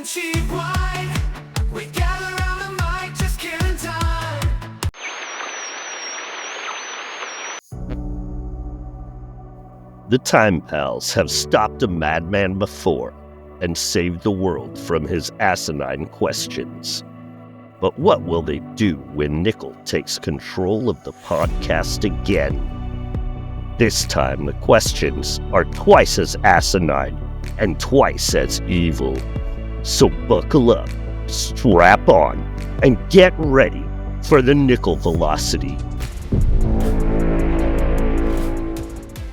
and cheap wine. We gather around the mic, just killing time. The Time Pals have stopped a madman before and saved the world from his asinine questions. But what will they do when Nickell takes control of the podcast again? This time the questions are twice as asinine and twice as evil. So buckle up, strap on, and get ready for the Nickell Velocity.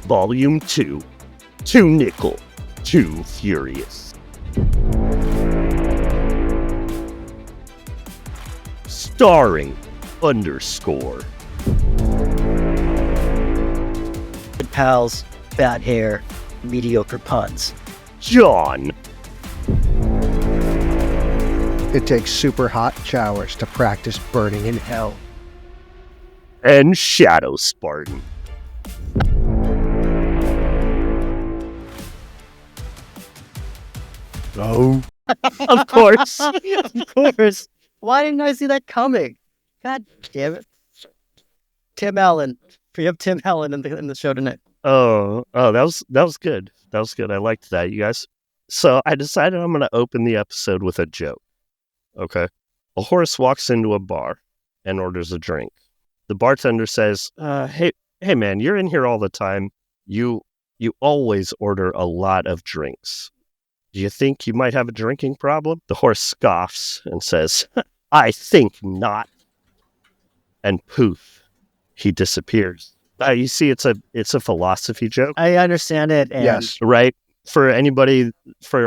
Volume 2, Too Nickell, Too Furious. Starring _ Good pals, bad hair, mediocre puns. John, It takes super hot showers to practice burning in hell. and ShadoSpartan. Oh. Of course. Of course. Why didn't I see that coming? God damn it. Tim Allen. We have Tim Allen in the show tonight. Oh, that was good. That was good. I liked that, you guys. So I decided I'm going to open the episode with a joke. Okay. A horse walks into a bar and orders a drink. The bartender says, hey man, you're in here all the time. You always order a lot of drinks. Do you think you might have a drinking problem? The horse scoffs and says, I think not. And poof, he disappears. You see, it's a philosophy joke. I understand it. And Yes. Right? For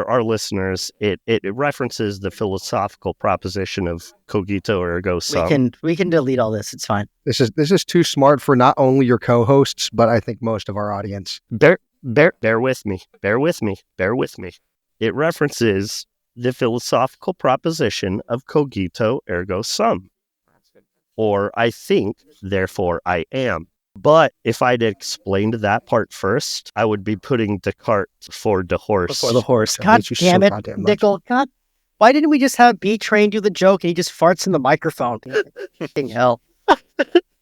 our listeners, it references the philosophical proposition of cogito ergo sum. we can delete all this. It's fine. This is too smart for not only your co-hosts, but I think most of our audience. Bear with me. Bear with me. It references the philosophical proposition of cogito ergo sum. Or I think, therefore I am. But if I'd explained that part first, I would be putting Descartes before the horse. Before the horse. That God makes you so damn it, goddamn much. Nickell. God, why didn't we just have B Train do the joke and he just farts in the microphone? Fucking hell.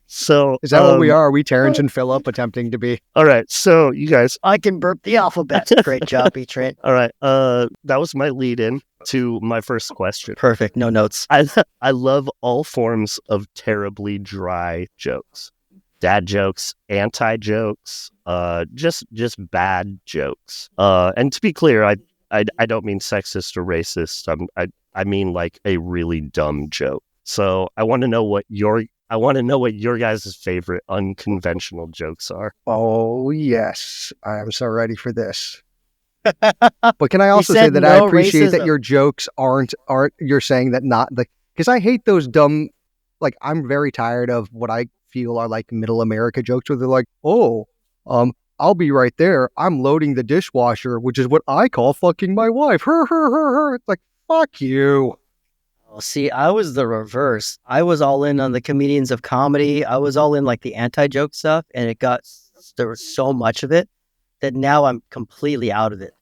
So Is that what we are? Are we Terrence and Phillip attempting to be? All right, so you guys. I can burp the alphabet. Great job, B Train. All right, that was my lead-in to my first question. Perfect. No notes. I love all forms of terribly dry jokes. Dad jokes, anti-jokes, just bad jokes. And to be clear, I don't mean sexist or racist. I mean like a really dumb joke. So I want to know what your guys' favorite unconventional jokes are. Oh yes, I am so ready for this. But can I also say said that I no appreciate that racism. your jokes aren't you're saying that not like, because I hate those dumb, like I'm very tired of what I feel are like middle America jokes where they're like, oh, I'll be right there. I'm loading the dishwasher, which is what I call fucking my wife. Her. It's like, fuck you. Oh, see, I was the reverse. I was all in on the comedians of comedy. I was all in like the anti-joke stuff, and there was so much of it that now I'm completely out of it.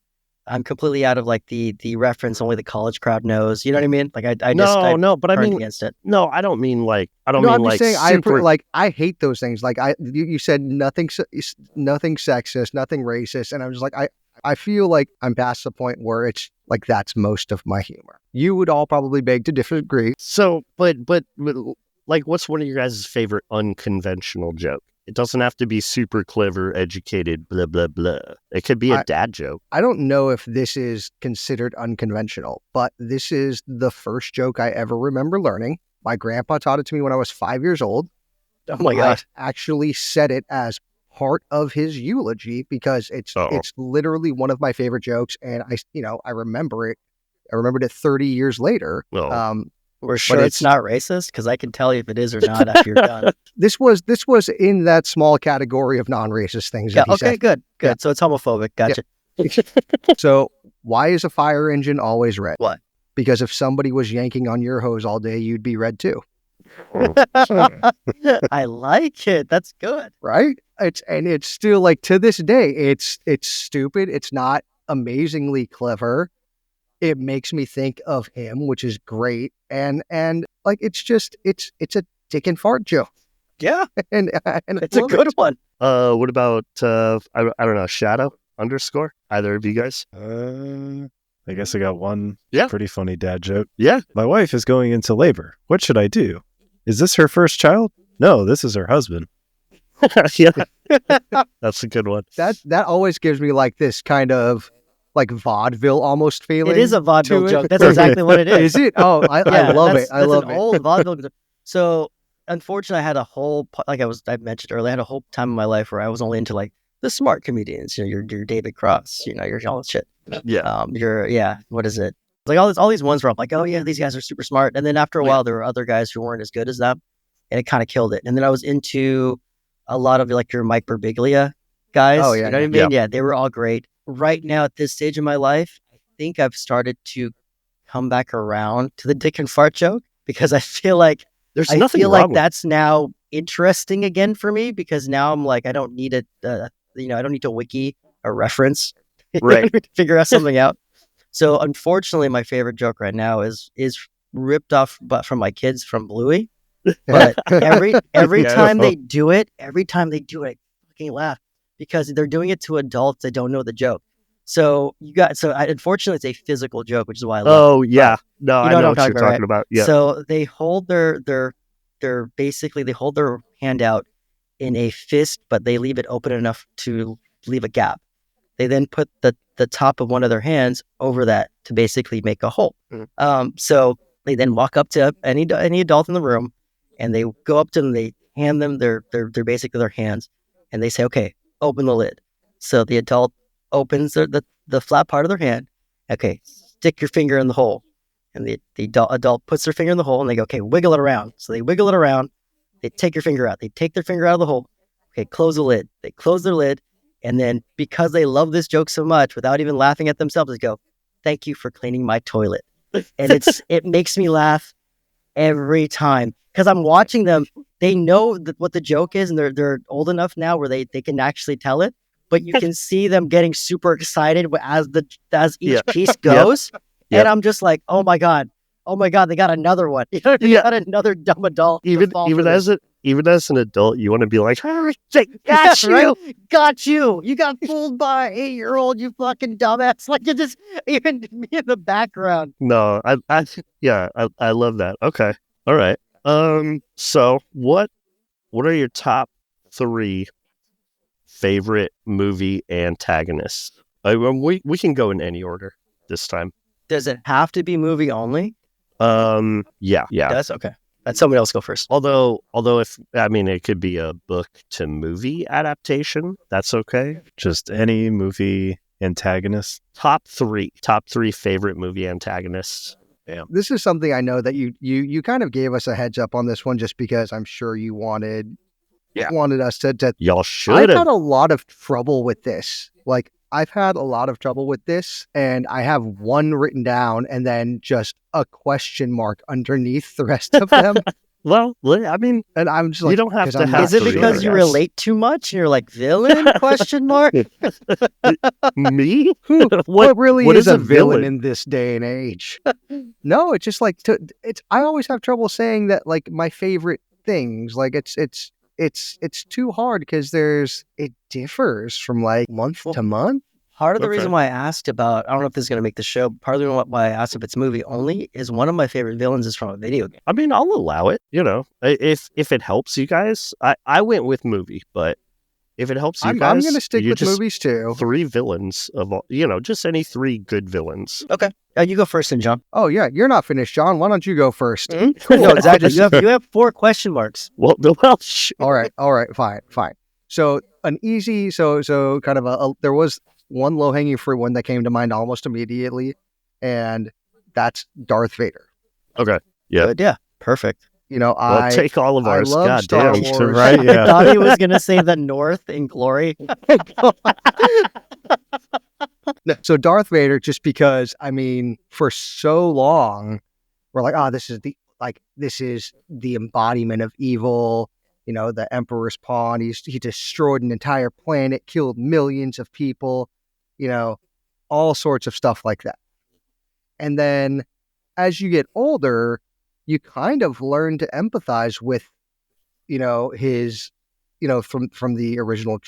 I'm completely out of like the reference only the college crowd knows. You know what I mean? Like I But I turned mean, against it. no, I don't mean like I'm just saying, super. I hate those things. Like you said nothing sexist, nothing racist, and I'm just like, I feel like I'm past the point where it's like that's most of my humor. You would all probably beg to disagree. So, but like, what's one of your guys' favorite unconventional joke? It doesn't have to be super clever, educated, blah, blah, blah. It could be a dad joke. I don't know if this is considered unconventional, but this is the first joke I ever remember learning. My grandpa taught it to me when I was 5 years old. Oh my gosh. I actually said it as part of his eulogy because it's literally one of my favorite jokes, and I remember it. I remembered it 30 years later. We're sure it's not racist, because I can tell you if it is or not after you're done. This was in that small category of non-racist things. Yeah. That he Okay. said. Good. Yeah. So it's homophobic. Gotcha. So why is a fire engine always red? What? Because if somebody was yanking on your hose all day, you'd be red too. I like it. That's good. Right? It's still like to this day, it's stupid. It's not amazingly clever, it makes me think of him, which is great. And like it's a dick and fart joke. Yeah, And it's a good one. What about I don't know, Shadow _ either of you guys? I guess I got one Yeah. pretty funny dad joke. Yeah. My wife is going into labor. What should I do? Is this her first child? No, this is her husband. Yeah. That's a good one. that always gives me like this kind of like vaudeville almost feeling. It is a vaudeville to it. joke. That's exactly what it is. Is it? Oh, I love that's- it. I love an it. old vaudeville joke. So, unfortunately, I had a whole, I mentioned earlier, I had a whole time in my life where I was only into like the smart comedians, your David Cross, your all that shit. Yeah. What is it? Like all these ones where I'm like, oh yeah, these guys are super smart. And then after a while, there were other guys who weren't as good as them, and it kind of killed it. And then I was into a lot of like your Mike Birbiglia guys. Oh, yeah, You know what I mean? Yeah, they were all great. Right now at this stage in my life, I think I've started to come back around to the dick and fart joke because I feel like There's nothing wrong with that's now interesting again for me because now I'm like, I don't need I don't need to wiki a reference Right. to figure out something out. So unfortunately, my favorite joke right now is ripped off, but from my kids from Bluey. But every Yeah. time they do it, I fucking laugh because they're doing it to adults that don't know the joke. So unfortunately, it's a physical joke, which is why I love it. Oh yeah. No, You I know know what what I'm you're talking talking about. Yeah. So they hold their basically they hold their hand out in a fist, but they leave it open enough to leave a gap. They then put the top of one of their hands over that to basically make a hole. So they then walk up to any adult in the room, and they go up to them. They hand them their basically their hands, and they say, "Okay, open the lid." So the adult opens the flat part of their hand. Okay, stick your finger in the hole. And the adult puts their finger in the hole and they go, okay, wiggle it around. So they wiggle it around. They take your finger out. They take their finger out of the hole. Okay, close the lid. They close their lid. And then because they love this joke so much, without even laughing at themselves, they go, thank you for cleaning my toilet. And it makes me laugh every time because I'm watching them. They know what the joke is and they're old enough now where they can actually tell it. But you can see them getting super excited as each piece goes. Yep. And I'm just like, oh my god, they got another one. They got another dumb adult. to even fall even for as this. an adult, you want to be like, oh, Got you, right? Got you. You got fooled by an 8-year-old, you fucking dumbass. Like you just even me in the background. No, I love that. Okay, all right. So what are your top 3 favorite movie antagonists? We can go in any order this time. Does it have to be movie only? Yeah. That's okay. Let somebody else go first. Although it could be a book to movie adaptation. That's okay. Just any movie antagonist. Top three favorite movie antagonists. This is something I know that you kind of gave us a heads up on this one just because I'm sure you wanted us to. Y'all I've should had have. a lot of trouble with this. Like I've had a lot of trouble with this, and I have one written down and then just a question mark underneath the rest of them. Well, I mean, And I'm just like, you don't have 'cause to I'm have not Is it three, because I you guess. relate too much? And you're like villain? Question mark. Me? what really what is is a a villain villain? in this day and age? No, it's just like I always have trouble saying that like my favorite things. Like it's too hard because it differs from like month to month. Part of the Okay. reason why I asked about, I don't know if this is going to make the show, part of the reason why I asked if it's movie only is one of my favorite villains is from a video game. I mean, I'll allow it. If it helps you guys, I went with movie, but if it helps you I'm guys, going to stick you with just movies too. 3 villains of all, just any 3 good villains. Okay. You go first then, John. Oh yeah, you're not finished, John. Why don't you go first? No, exactly. You have 4 question marks. Well, All right, fine. So an easy, so kind of there was one low hanging fruit one that came to mind almost immediately, and that's Darth Vader. okay. Yeah. Good, yeah. Perfect. Well, I take all of I ours. love God Star damn. Wars. Right? I Yeah. thought he was going to say the North in glory. So Darth Vader, just because I mean, for so long, we're like, this is the embodiment of evil. The Emperor's pawn. He destroyed an entire planet, killed millions of people. All sorts of stuff like that. And then as you get older, you kind of learn to empathize with, his, from the original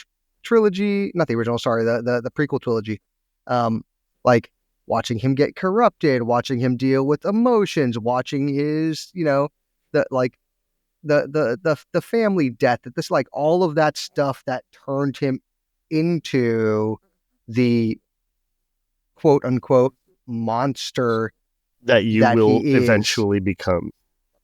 trilogy, not the original, sorry, the prequel trilogy. Like watching him get corrupted, watching him deal with emotions, watching his, the family death, that this, like, all of that stuff that turned him into the quote unquote monster that you that will he is. eventually become.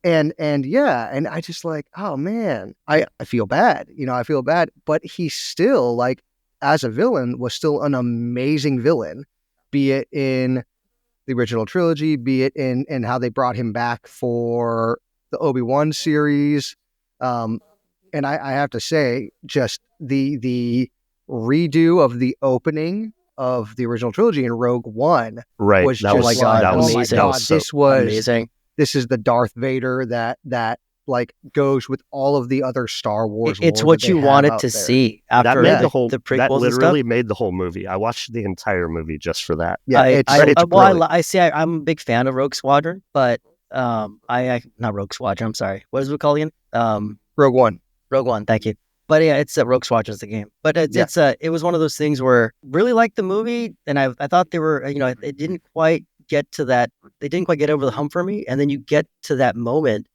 And I just like, oh man, I feel bad, I feel bad, but he still, like, as a villain, was still an amazing villain, be it in the original trilogy, be it in how they brought him back for the Obi-Wan series. And I have to say, just the redo of the opening of the original trilogy in Rogue One Right. was that just was, my God, that was, amazing. that was so- Amazing. this is the Darth Vader that like goes with all of the other Star Wars. It's lore what that you they have wanted out to there. see that after made the, the whole, the that prequels and stuff. literally made the whole movie. I watched the entire movie just for that. Yeah, it's it's brilliant. I see. I'm a big fan of Rogue Squadron, but I not Rogue Squadron. I'm sorry. What is it called again? Rogue One. Rogue One. Thank you. But yeah, it's Rogue Squadron's the game. But it was one of those things where really liked the movie, and I thought they were, it didn't quite get to that. They didn't quite get over the hump for me. And then you get to that moment,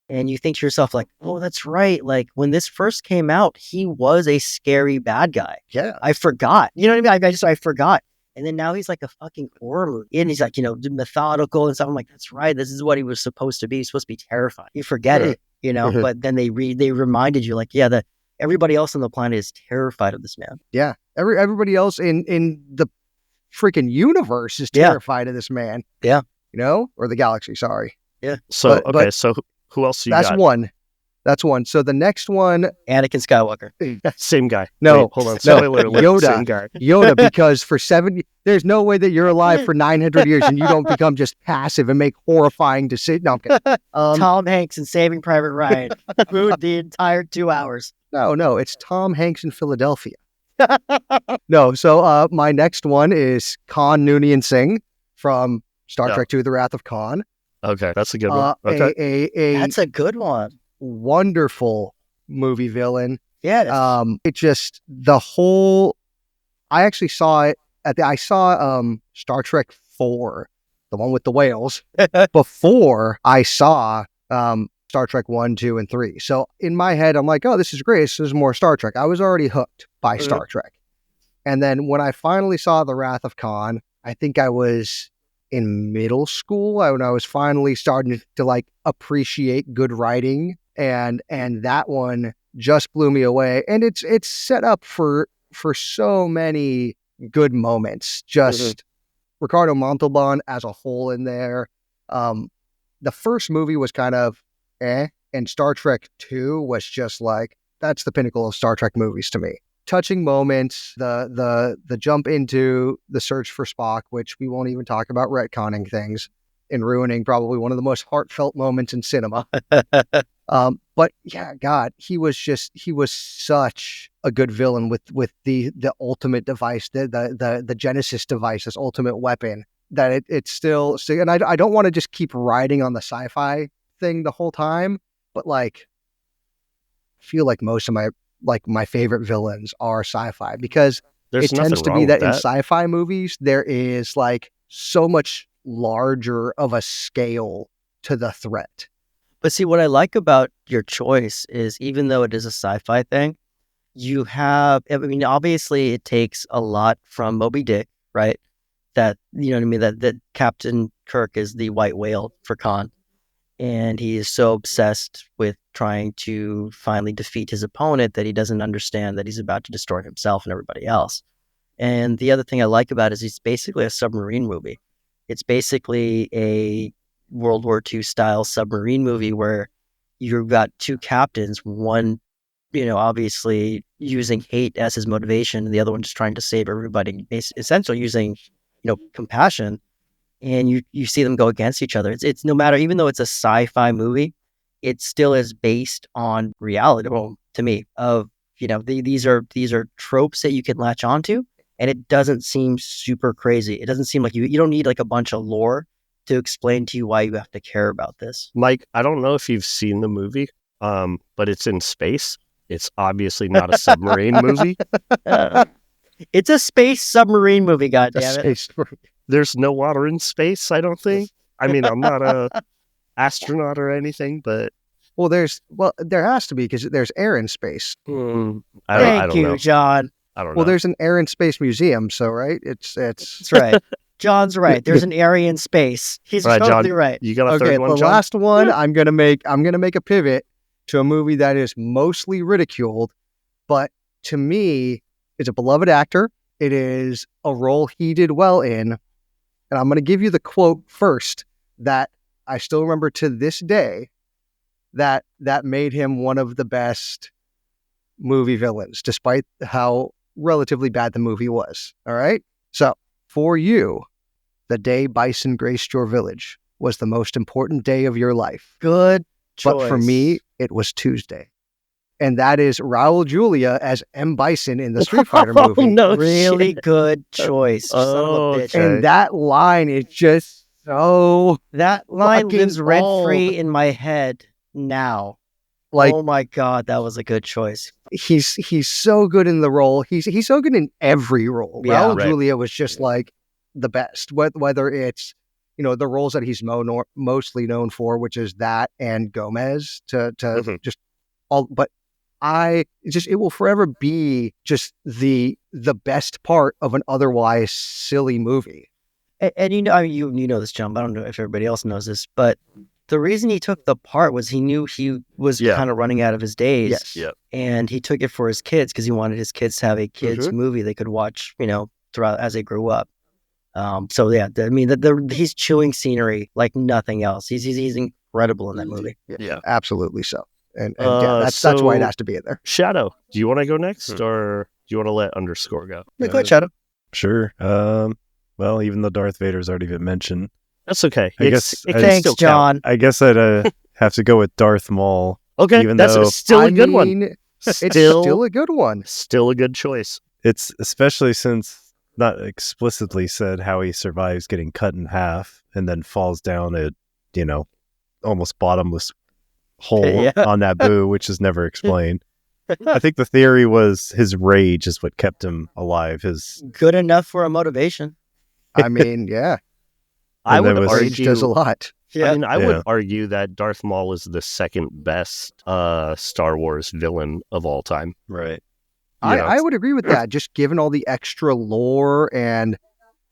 and you think to yourself, like, oh, that's right. Like when this first came out, he was a scary bad guy. Yeah. I forgot. You know what I mean? I forgot. And then now he's like a fucking horror movie. And he's like, methodical and stuff. I'm like, that's right. This is what he was supposed to be. He's supposed to be terrifying. You forget it, but then they reminded you, like, yeah, everybody else on the planet is terrified of this man. Yeah. Everybody else in the freaking universe is terrified of this man. Yeah. Or the galaxy, sorry. Yeah. So, But so who else you that's got? one. That's one. So the next one, Anakin Skywalker. Same guy. No. Wait, hold on. No. Spoiler alert. Yoda. Same guy. Yoda, because for 70, there's no way that you're alive for 900 years and you don't become just passive and make horrifying decisions. No, I'm kidding. Tom Hanks in Saving Private Ryan. Ruined the entire 2 hours. No, it's Tom Hanks in Philadelphia. No, so my next one is Khan Noonien Singh from Star Yeah. Trek II: The Wrath of Khan. Okay, that's a good one. Okay. That's a good one. Wonderful movie villain. Yeah. It just, the whole, I actually saw it I saw Star Trek 4, the one with the whales, before I saw Star Trek 1, 2, and 3. So in my head, I'm like, oh, this is great. This is more Star Trek. I was already hooked by Star Trek. And then when I finally saw The Wrath of Khan, I think I was in middle school when I was finally starting to like appreciate good writing, and that one just blew me away. And it's set up for so many good moments. Just Ricardo Montalban as a whole in there. The first movie was kind of and Star Trek 2 was just like, that's the pinnacle of Star Trek movies to me. Touching moments, the jump into the search for Spock, which we won't even talk about retconning things and ruining probably one of the most heartfelt moments in cinema. But yeah, God, he was such a good villain with the ultimate device, the Genesis device, this ultimate weapon, that it's still, and I don't want to just keep riding on the sci-fi thing the whole time, but like, I feel like most of my favorite villains are sci-fi, because There's it tends nothing to wrong be with that in sci-fi movies, there is like so much larger of a scale to the threat. But see, what I like about your choice is, even though it is a sci-fi thing, you have, I mean, obviously it takes a lot from Moby Dick, right? That, you know what I mean? That Captain Kirk is the white whale for Khan. And he is so obsessed with trying to finally defeat his opponent that he doesn't understand that he's about to destroy himself and everybody else. And the other thing I like about it is it's basically a submarine movie. It's basically a World War II style submarine movie where you've got two captains, one, obviously using hate as his motivation, and the other one just trying to save everybody, essentially using, compassion. And you see them go against each other. It's no matter, even though it's a sci-fi movie, it still is based on reality. Well, to me, of these are tropes that you can latch onto, and it doesn't seem super crazy. It doesn't seem like you don't need like a bunch of lore to explain to you why you have to care about this. Mike, I don't know if you've seen the movie, but it's in space. It's obviously not a submarine movie. It's a space submarine movie, goddammit. There's no water in space, I don't think. I mean, I'm not a astronaut or anything, but There has to be because there's air in space. I don't Thank you, know. John. I don't know. Well, there's an air and space museum, so right? It's That's right. John's right. There's an area in space. He's All right, totally John, right. You got a okay. third one, The John? last one, I'm gonna make a pivot to a movie that is mostly ridiculed, but to me, it's a beloved actor. It is a role he did well in, and I'm gonna give you the quote first that I still remember to this day. That made him one of the best movie villains, despite how relatively bad the movie was. All right. So for you, the day Bison graced your village was the most important day of your life. Good choice. But for me, it was Tuesday. And that is Raul Julia as M. Bison in the Street Fighter movie. No really shit. good choice. Son of a bitch. Okay. And that line is just so That line fucking lives rent bald. free in my head now. like Oh my god, that was a good choice. he's so good in the role. He's so good in every role. Yeah, Raul right. Julia was just like the best. Whether it's the roles that he's mostly known for, which is that and Gomez to Mhm. just all. But it will forever be just the best part of an otherwise silly movie. And you know this, John, but I don't know if everybody else knows this, but the reason he took the part was he knew he was Yeah. kind of running out of his days. Yes. Yeah. And he took it for his kids because he wanted his kids to have a kids movie they could watch, throughout as they grew up. So yeah, he's chewing scenery like nothing else. He's incredible in that movie. Yeah. Absolutely so. And that's why it has to be in there. Shadow, do you want to go next or do you want to let underscore go? Go ahead, Shadow. Sure. Well, even though Darth Vader's already been mentioned, That's okay. I guess It I- can Thanks, still count. John. I guess I'd have to go with Darth Maul. Okay, even that's though- still a good one. It's Still- still a good one. Still a good choice. It's especially since not explicitly said how he survives getting cut in half and then falls down a, almost bottomless hole Yeah. on Naboo, which is never explained. I think the theory was his rage is what kept him alive. Good enough for a motivation. I mean, yeah, I And would there was- rage argue. does a lot. I mean, I Yeah. would argue that Darth Maul is the second best Star Wars villain of all time. Right. You know, I would agree with that. Just given all the extra lore and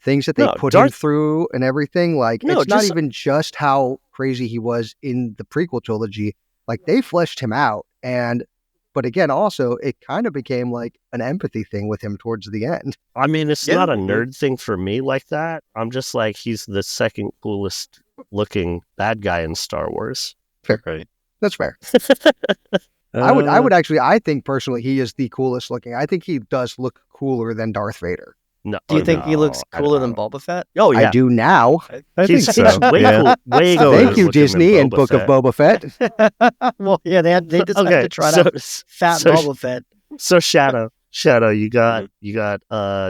things that they No, put him Darth- through and everything, like No, it's not just- even just how crazy he was in the prequel trilogy. Like they fleshed him out, but again, also it kind of became like an empathy thing with him towards the end. I mean, it's Yeah. not a nerd thing for me like that. I'm just like, he's the second coolest looking bad guy in Star Wars. Right. That's fair. I would actually, I think personally, he is the coolest looking. I think he does look cooler than Darth Vader. No, Do you think he no, looks I cooler don't than know. Boba Fett? Oh yeah, I do now. I think he's, so. he's way Yeah. cool. Way So cooler Thank you, looking than Disney and Boba Book Fett. of Boba Fett. Well, yeah, they decided to try so, out fat so- Boba Fett. So Shadow, you got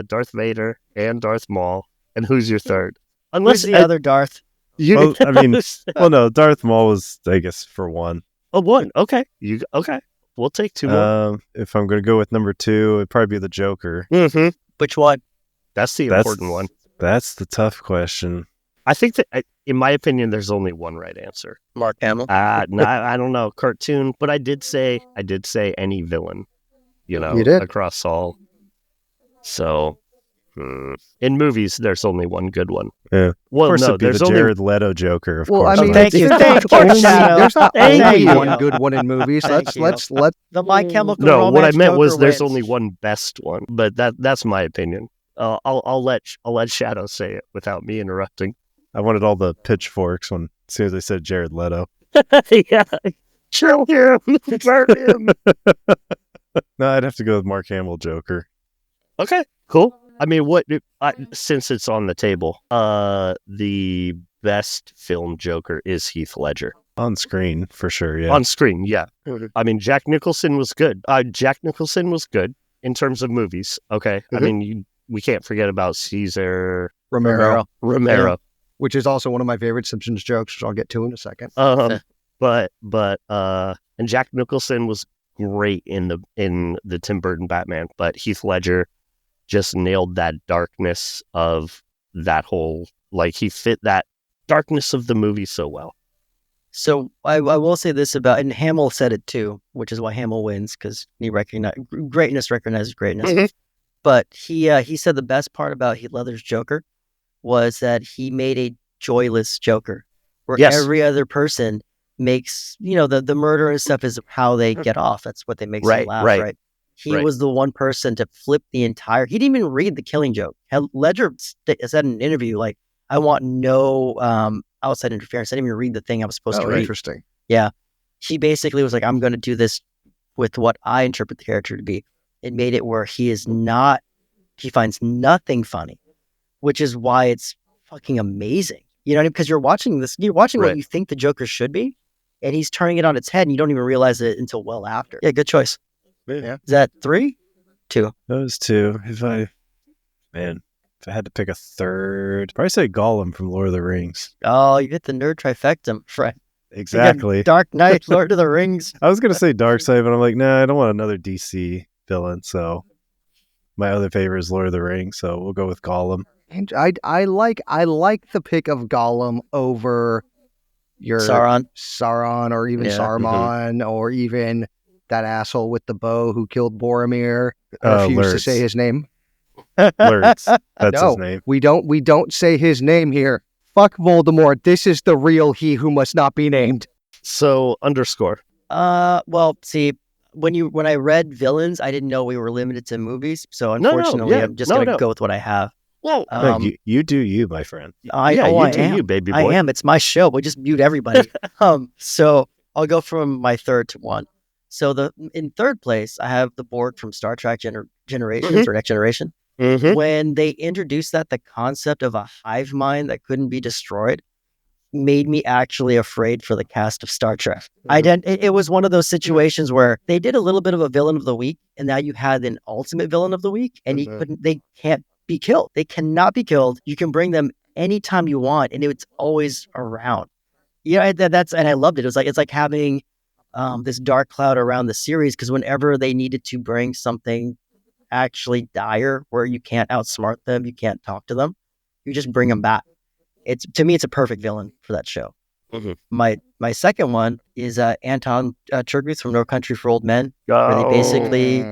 Darth Vader and Darth Maul, and who's your third? Who's Unless the other Darth? you, Well, I mean, well, no, Darth Maul was, I guess, for one. oh, one. Okay, okay. We'll take two more. If I'm going to go with number two, it'd probably be the Joker. Mm-hmm. Which one? That's the That's important one. That's the tough question. I think that, in my opinion, there's only one right answer. Mark Hamill. No, I don't know, cartoon, but I did say any villain, You did. across all. So, in movies, there's only one good one. Yeah. Well, Of course, no, it'd be there's the only Jared Leto Joker. Of Well, course. I mean, Thank you. there's Thank not you, only, Shadow. there's not Thank only you. one good one in movies. Thank Let's you. The My Chemical no. What I Romance meant was Joker there's wins. only one best one, but that's my opinion. I'll let Shadow say it without me interrupting. I wanted all the pitchforks when as soon as they said Jared Leto. Yeah, kill him, burn him. No, I'd have to go with Mark Hamill Joker. Okay, cool. I mean, since it's on the table, the best film Joker is Heath Ledger. On screen, for sure, yeah. On screen, yeah. I mean, Jack Nicholson was good. Jack Nicholson was good in terms of movies. Okay, I mean, we can't forget about Caesar Romero, Romero. which is also one of my favorite Simpsons jokes, which I'll get to in a second. But and Jack Nicholson was great in the Tim Burton Batman, but Heath Ledger just nailed that darkness of that whole, like, he fit that darkness of the movie so well. So I will say this about, and Hamill said it too, which is why Hamill wins, because he recognizes greatness. Mhm. But he said the best part about Heath Ledger's Joker was that he made a joyless Joker, where Yes. every other person makes, the murder and stuff is how they get off. That's what they make them laugh, right? He right. was the one person to flip the entire. He didn't even read the Killing Joke. Ledger said in an interview, like, I want no outside interference. I didn't even read the thing I was supposed to read. Interesting. Yeah. He basically was like, I'm going to do this with what I interpret the character to be. It made it where he finds nothing funny, which is why it's fucking amazing. You know what I mean? Because you're watching Right. what you think the Joker should be, and he's turning it on its head, and you don't even realize it until well after. Yeah, good choice. Yeah. Is that 3? 2. Those two. If I had to pick a third, probably say Gollum from Lord of the Rings. Oh, you hit the nerd trifecta, friend. Exactly. Dark Knight, Lord of the Rings. I was going to say Darkseid, but I'm like, nah, I don't want another DC villain. So my other favorite is Lord of the Rings. So we'll go with Gollum. And I like the pick of Gollum over your Sauron. or even Yeah. Saruman, or even that asshole with the bow who killed Boromir. I refuse to Lurtz. say his name. Lurtz. That's No, his name. we don't say his name here. Fuck Voldemort. This is the real he who must not be named. So underscore. Well, see, when I read villains, I didn't know we were limited to movies. So unfortunately, yeah, I'm just going to go with what I have. Well, You do you, my friend. I you am. you, baby boy. I am. It's my show. We just mute everybody. So I'll go from my third to 1. So in third place, I have the Borg from Star Trek Generations or Next Generation. Mhm. When they introduced the concept of a hive mind that couldn't be destroyed, made me actually afraid for the cast of Star Trek. It was one of those situations where they did a little bit of a villain of the week, and now you had an ultimate villain of the week, and they can't be killed. They cannot be killed. You can bring them anytime you want, and it's always around. Yeah, and I loved it. It's like having this dark cloud around the series, because whenever they needed to bring something actually dire where you can't outsmart them, you can't talk to them, you just bring them back. To me, it's a perfect villain for that show. Mhm. My second one is Anton Chigurh from No Country for Old Men, where they basically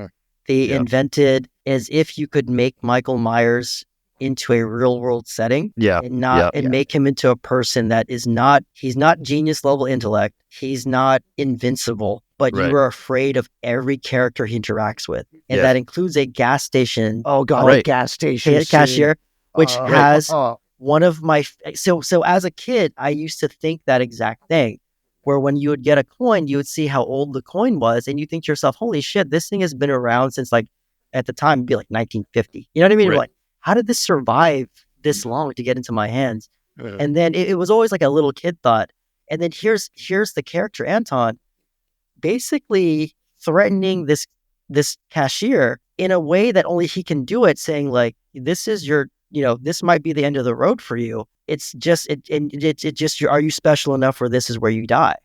invented as if you could make Michael Myers into a real world setting, and make him into a person that he's not genius level intellect, he's not invincible, but you are afraid of every character he interacts with, and that includes a gas station. Oh god, a gas station cashier, which has one of my so as a kid, I used to think that exact thing, where when you would get a coin, you would see how old the coin was, and you think to yourself, holy shit, this thing has been around since, like, at the time it'd be like 1950. You know what I mean? Like, how did this survive this long to get into my hands? And then it was always like a little kid thought. And then here's the character Anton basically threatening this cashier in a way that only he can do it, saying, like, this is your, this might be the end of the road for you. It's just are you special enough where this is where you die?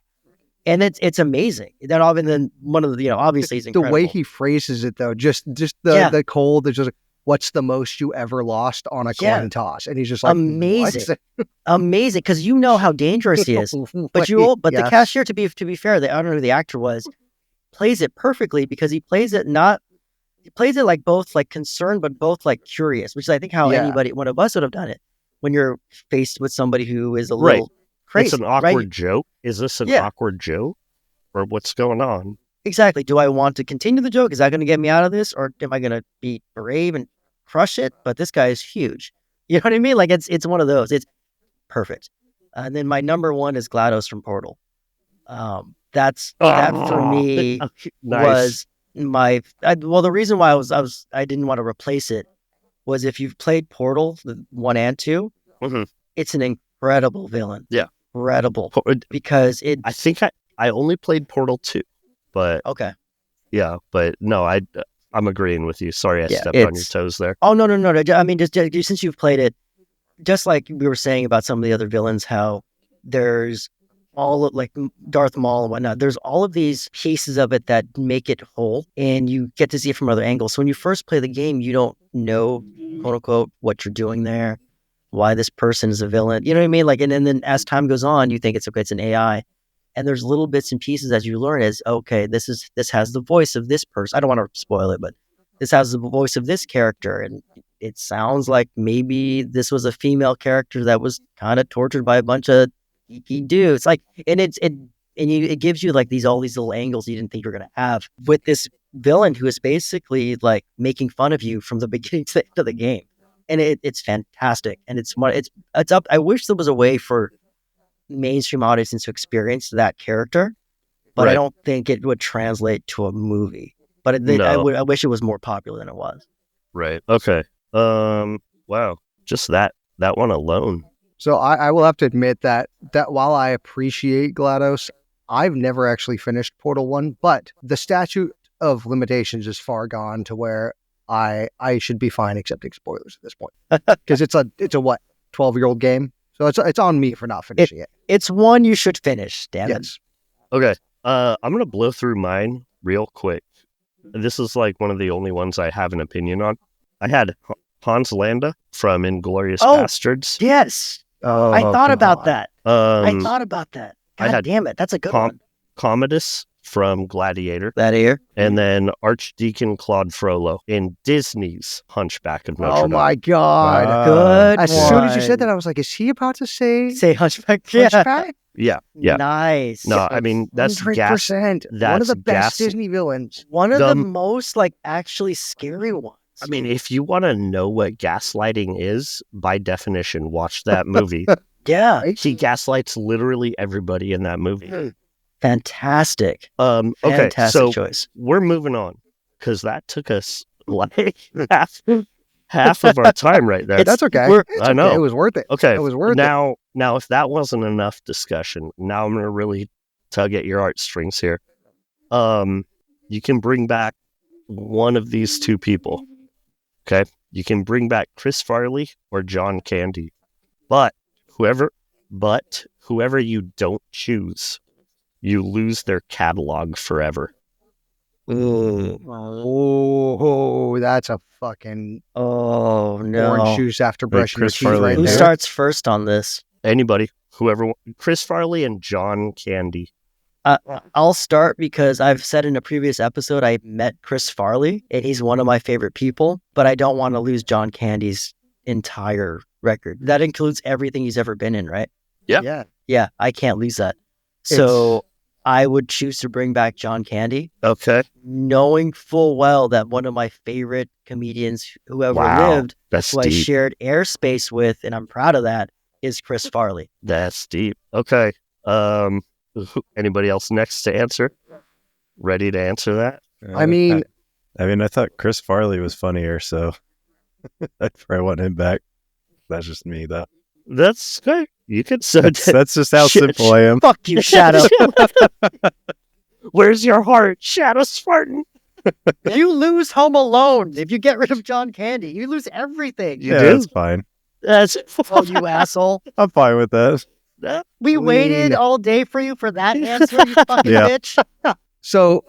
And it's amazing. Then one of the, obviously he's incredible. The way he phrases it though, just the cold, it's just like, what's the most you ever lost on a coin toss? And he's just like, amazing, amazing, because you know how dangerous he is. But the cashier, to be fair, I don't know who the actor was, plays it perfectly, because he plays it like both like concerned but both like curious, which is I think how one of us would have done it when you're faced with somebody who is a little crazy. It's an awkward joke. Is this an awkward joke, or what's going on? Exactly. Do I want to continue the joke? Is that going to get me out of this, or am I going to be brave and crush it? But this guy is huge. You know what I mean? Like, it's one of those. It's perfect. And then my number 1 is GLaDOS from Portal. That for me was my. The reason why I didn't want to replace it was, if you've played Portal 1 and 2, it's an incredible villain. Yeah, incredible, because I think I only played Portal 2. But okay, yeah, but no, I'm agreeing with you. Sorry, I Yeah, stepped on your it's- toes there. Oh no. I mean, just since you've played it, just like we were saying about some of the other villains, how there's all of, like Darth Maul and whatnot. There's all of these pieces of it that make it whole, and you get to see it from other angles. So when you first play the game, you don't know, quote unquote, what you're doing there, why this person is a villain. You know what I mean? Like, and then as time goes on, you think it's okay, it's an AI. And there's little bits and pieces as you learn is, okay, this has the voice of this person. I don't want to spoil it, but this has the voice of this character. And it sounds like maybe this was a female character that was kind of tortured by a bunch of geeky dudes. Like, and it gives you like all these little angles you didn't think you were going to have with this villain who is basically like making fun of you from the beginning to the end of the game. And it's fantastic. And it's up. I wish there was a way for mainstream audiences to experience that character, but I Right. don't think it would translate to a movie. But No. I wish it was more popular than it was. Right. Okay. Wow. Just that one alone. So I will have to admit that while I appreciate GLaDOS, I've never actually finished Portal 1, but the statute of limitations is far gone to where I should be fine accepting spoilers at this point. Because it's a what, 12-year-old game? So it's on me for not finishing it. It's one you should finish, damn it. Yes. Okay. I'm gonna blow through mine real quick. This is like one of the only ones I have an opinion on. I had Hans Landa from Inglourious Oh, Bastards. Yes. Oh, I thought about God. that. I Um, thought about that. I God had damn it. That's a good Com- one. Commodus from Gladiator, That here. and then Archdeacon Claude Frollo in Disney's Hunchback of Notre Oh Dame. my God. Ah. Good As soon as you said one. that, I was like, is he about to say Say Hunchback. Yeah. Hunchback? Yeah. Nice. No, I mean that's gas. 100%. One of that's the best gas- Disney villains. One of the The- most like actually scary ones. I mean, if you want to know what gaslighting is, by definition, watch that movie. yeah. He gaslights literally everybody in that movie. Fantastic. Okay, Fantastic so choice. we're moving on because that took us like half of our time right there. That's okay. we're- It's I know. okay. It was worth it. Okay, It was worth it. now if that wasn't enough discussion, now I'm gonna really tug at your heartstrings here. You can bring back one of these two people. Okay, you can bring back Chris Farley or John Candy, but whoever you don't choose, you lose their catalog forever. Oh, that's a fucking Oh orange no. juice after brushing your Chris teeth Farley right Who there. starts first on this? Anybody, whoever, Chris Farley and John Candy. I'll start because I've said in a previous episode I met Chris Farley and he's one of my favorite people, but I don't want to lose John Candy's entire record. That includes everything he's ever been in, right? Yeah. Yeah. Yeah, I can't lose that. So I would choose to bring back John Candy, Okay, knowing full well that one of my favorite comedians who ever Wow. lived, that's who I deep. shared airspace with, and I'm proud of that, is Chris Farley. That's deep. Okay. Anybody else next to answer? Ready to answer that? I mean, I thought Chris Farley was funnier, so I'd probably want him back. That's just me, though. That's okay. You can so That's just how Shit. simple I am. Fuck you, Shadow. Where's your heart, ShadoSpartan? You lose Home Alone if you get rid of John Candy. You lose everything. You Yeah, do? that's fine. That's Oh, you asshole. I'm fine with that. We waited all day for you for that answer, you fucking Yeah. bitch. so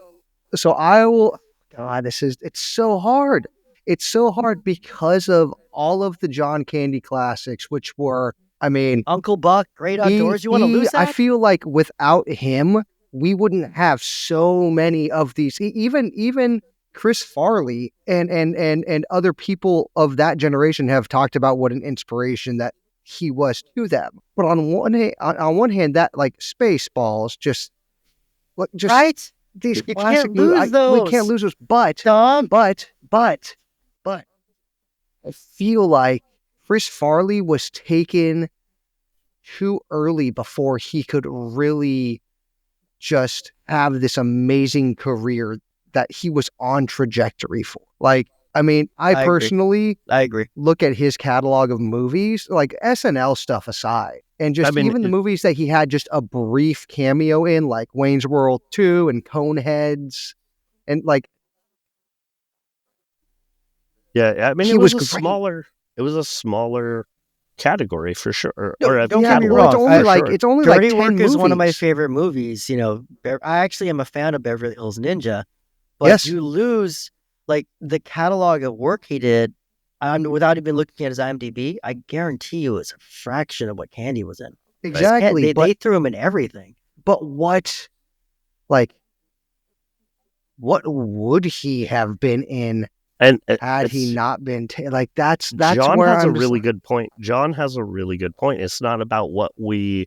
I will. God, it's so hard. It's so hard because of all of the John Candy classics, which were, I mean, Uncle Buck, Great Outdoors. You want to lose I that? feel like without him, we wouldn't have so many of these. Even Chris Farley and other people of that generation have talked about what an inspiration that he was to them. But on one hand, that like Spaceballs, just Right? these You classic can't movies, lose those. we can't lose those. But Tom. I feel like Chris Farley was taken too early before he could really just have this amazing career that he was on trajectory for. Like, I mean, I agree. personally I agree. look at his catalog of movies, like SNL stuff aside, and just I mean, even the movies that he had just a brief cameo in, like Wayne's World 2 and Coneheads, and like Yeah, I mean, He it was was a great. smaller. It was a smaller category for sure. No, or a don't get me category wrong. It's only for like sure. it's only Dirty like 10 Work movies. is one of my favorite movies. I actually am a fan of Beverly Hills Ninja, but Yes. you lose like the catalog of work he did. Without even looking at his IMDb, I guarantee you it's a fraction of what Candy was in. Exactly, They threw him in everything. but what would he have been in And had he it's- not been that's John where has I'm a just really like- good point. John has a really good point. It's not about what we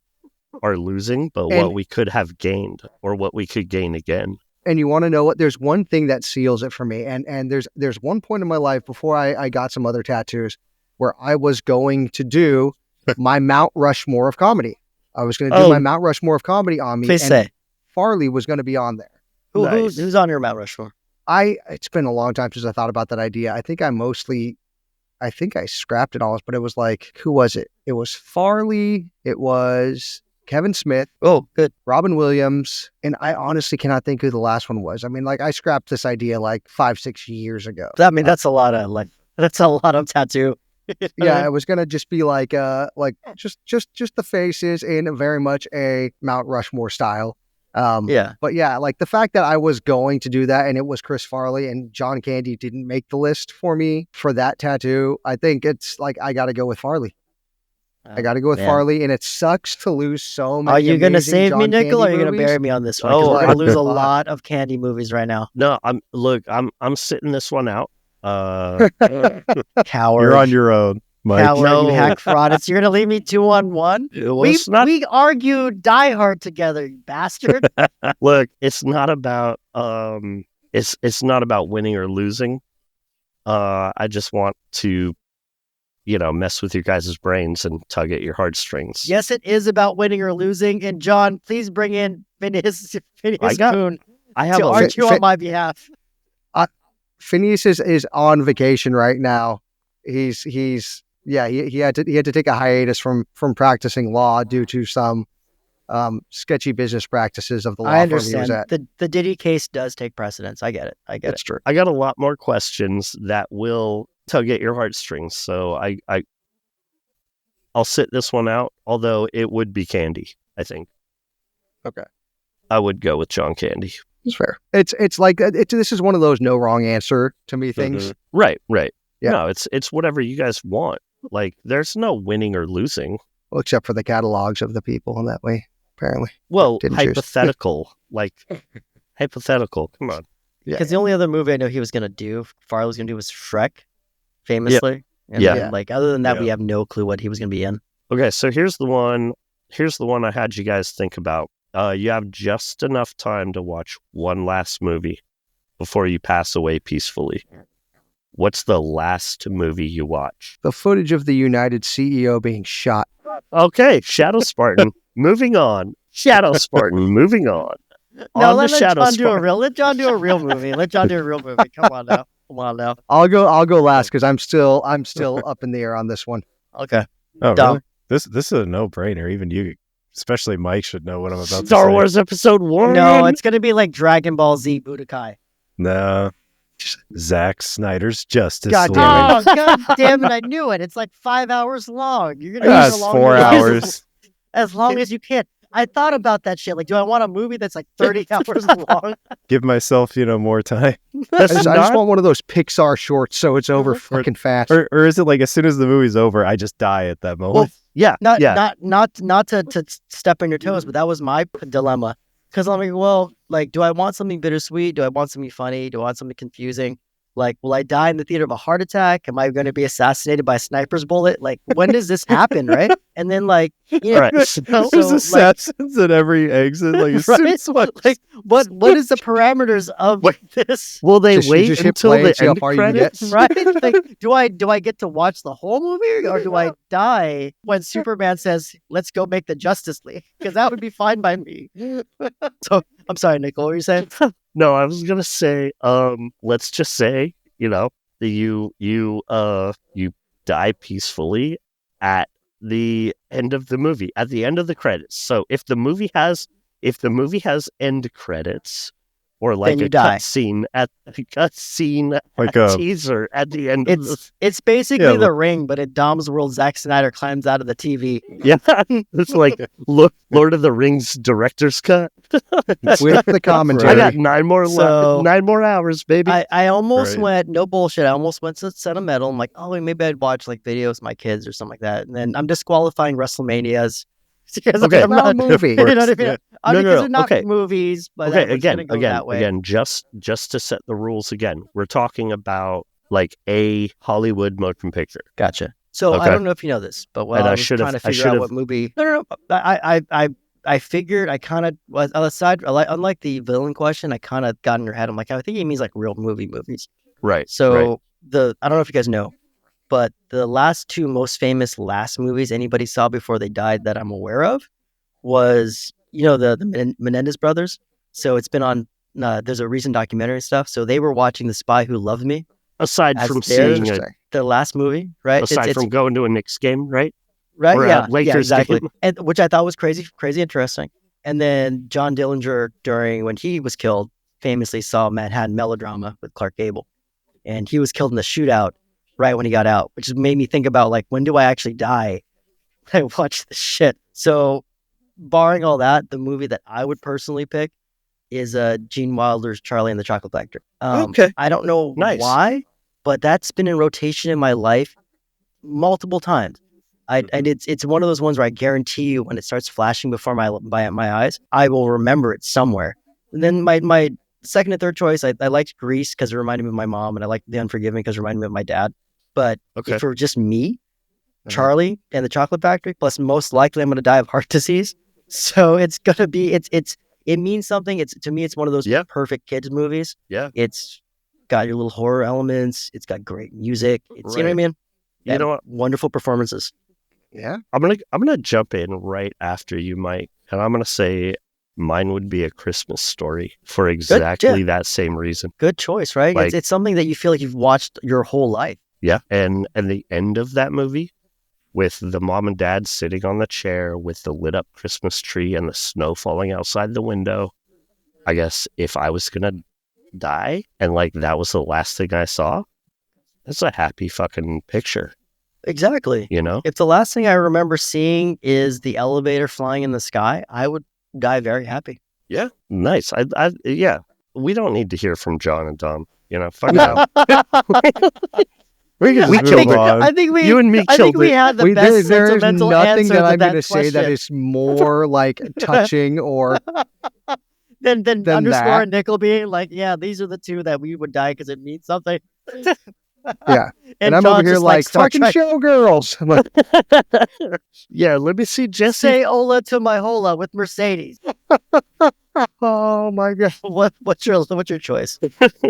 are losing, but And- what we could have gained or what we could gain again. And you want to know what? There's one thing that seals it for me, and there's one point in my life before I got some other tattoos where I was going to do my Mount Rushmore of comedy. I was going to do Oh. my Mount Rushmore of comedy on me, Please and say Farley was going to be on there. Nice. who's on your Mount Rushmore? It's been a long time since I thought about that idea. I think I scrapped it all, but it was like, who was it? It was Farley. It was Kevin Smith, Oh, good. Robin Williams, and I honestly cannot think who the last one was. I mean, like I scrapped this idea like 5-6 years ago. That's a lot of tattoo. Yeah, I was gonna just be like just the faces in very much a Mount Rushmore style. Yeah. But yeah, like the fact that I was going to do that and it was Chris Farley and John Candy didn't make the list for me for that tattoo, I think it's like I got to go with Farley. I got to go with man. Farley, and it sucks to lose so many. Are you gonna amazing save me, John Nickell, or are Candy you gonna movies. bury me on this one? 'Cause Oh, we're gonna lose a I- lot of Candy movies right now. No, I'm sitting this one out. Uh, Coward. You're on your own, Mike. Coward, No. you hack fraudits. You're gonna leave me 2-on-1? well, it's not. We argued Die Hard together, you bastard. Look, it's not about it's not about winning or losing. I just want to, mess with your guys' brains and tug at your heartstrings. Yes, it is about winning or losing. And John, please bring in Phineas Poon I have to a argue Fi- on my behalf. Phineas is on vacation right now. He had to take a hiatus from practicing law due to some sketchy business practices of the law I firm he was understand. at. The Diddy case does take precedence. I get it. That's true. I got a lot more questions that will tug at your heartstrings. So I'll sit this one out, although it would be Candy, I think. Okay. I would go with John Candy. It's fair. It's like this is one of those no wrong answer to me things. Right. Yeah. No, it's whatever you guys want. Like, there's no winning or losing. Well, except for the catalogs of the people in that way, apparently. Well, Didn't choose. hypothetical. Hypothetical. Come on. Because the only other movie I know he was going to do, Farley was going to do, was Shrek, famously. And Yeah. then, like, other than that, we Yeah. have no clue what he was going to be in. Okay, so here's the one I had you guys think about. You have just enough time to watch one last movie before you pass away peacefully. What's the last movie you watch? The footage of the United CEO being shot. Okay, ShadoSpartan. Moving on. ShadoSpartan. Moving on. No, On let to John do a ShadoSpartan. real. Let John do a real movie. Let John do a real movie. Come on now. I'll go last because I'm still up in the air on this one. Okay. Oh, Dumb. really? This is a no-brainer. Even you, especially Mike, should know what I'm about to Star say. Wars Episode 1. No, it's going to be like Dragon Ball Z Budokai. No. Zack Snyder's Justice God League. damn Oh, God damn it. I knew it. It's like 5 hours long. You're going to That's 4 hours. As long as you can. I thought about that shit. Like, do I want a movie that's like 30 hours long? Give myself, more time. I That's just not, want one of those Pixar shorts so it's over fucking fast. Or is it like as soon as the movie's over, I just die at that moment? well, yeah, Not yeah. not to step on your toes, but that was my dilemma. Because I'm like, well, like, do I want something bittersweet? Do I want something funny? Do I want something confusing? Like, will I die in the theater of a heart attack? Am I going to be assassinated by a sniper's bullet? Like, when does this happen, right? And then, like, All right. So, There's so, like- assassins at every exit. Like, as soon right? as one- Like, what is the parameters of Wait. this? will they Just- you wait just hit until play the and see how end far you can credits? get. Right? Like, do I get to watch the whole movie, or do I die when Superman says, "Let's go make the Justice League"? Because that would be fine by me. So I'm sorry, Nickell. What were you saying? No, I was gonna say, let's just say, that you die peacefully at the end of the movie, at the end of the credits. So if the movie has end credits, or like you a die. cutscene Like a a teaser at the end of the It's basically Yeah, The Ring, but in Dom's world, Zack Snyder climbs out of the TV. yeah. It's like Lord of the Rings director's cut. with the I commentary. got 9 more hours, baby. I almost Right. went, no bullshit, I almost went to Sentimental. I'm like, oh, maybe I'd watch like videos of my kids or something like that. And then I'm disqualifying WrestleManias. Because Okay. I'm Not a not, movie. you know what I mean? Yeah. Because No, they're not okay. movies, but Okay, we're just gonna go that way. again, just to set the rules again, we're talking about like a Hollywood motion picture. Gotcha. So I Okay. don't know if you know this, but while And I I was should've- trying to I figure out should've- what movie. No. I figured I kind of was aside. Unlike the villain question, I kind of got in your head. I'm like, I think he means like real movies. Right. So I don't know if you guys know, but the last two most famous movies anybody saw before they died that I'm aware of was, the Menendez brothers. So it's been on. There's a recent documentary and stuff. So they were watching The Spy Who Loved Me, Aside as from their- seeing Interesting. the last movie, right? aside from going to a Knicks game, right? right, or a yeah, Lakers exactly, game. and which I thought was crazy interesting. And then John Dillinger, when he was killed, famously saw Manhattan Melodrama with Clark Gable, and he was killed in the shootout right when he got out, which made me think about like, when do I actually die? I watch this shit. So, barring all that, the movie that I would personally pick is Gene Wilder's Charlie and the Chocolate Factory. Okay. I don't know Nice. why, but that's been in rotation in my life multiple times. And it's one of those ones where I guarantee you, when it starts flashing before my eyes, I will remember it somewhere. And then my second and third choice, I liked Grease because it reminded me of my mom, and I liked The Unforgiven because it reminded me of my dad. But Okay. if it were just me, Uh-huh. Charlie and the Chocolate Factory, plus most likely I'm going to die of heart disease. So it's going to be, it means something. To me, it's one of those Yeah. perfect kids movies. Yeah. It's got your little horror elements. It's got great music. It's, you know what I Right. mean? You know what? Wonderful performances. Yeah. I'm gonna jump in right after you, Mike, and I'm gonna say mine would be A Christmas Story for exactly that same reason. Good choice, right? Like- It's something that you feel like you've watched your whole life. Yeah, and the end of that movie, with the mom and dad sitting on the chair with the lit up Christmas tree and the snow falling outside the window. I guess if I was gonna die and like that was the last thing I saw, that's a happy fucking picture, Exactly. you know? If the last thing I remember seeing is the elevator flying in the sky, I would die very happy. Yeah, nice. Yeah, we don't need to hear from John and Dom. You know, fuck No. that. We can We just killed kill it. it. I think we. You and me I think killed we it. had the There best is sentimental nothing answer that to I'm that going to say that question. is more like touching or Then than underscore that. and Nickell being like, yeah, these are the two that we would die because it means something. Yeah. And I'm John's over here just like Star fucking Trek. showgirls. I'm like, Yeah, let me see Jesse. Say hola to my hola with Mercedes. oh my god. What's your choice?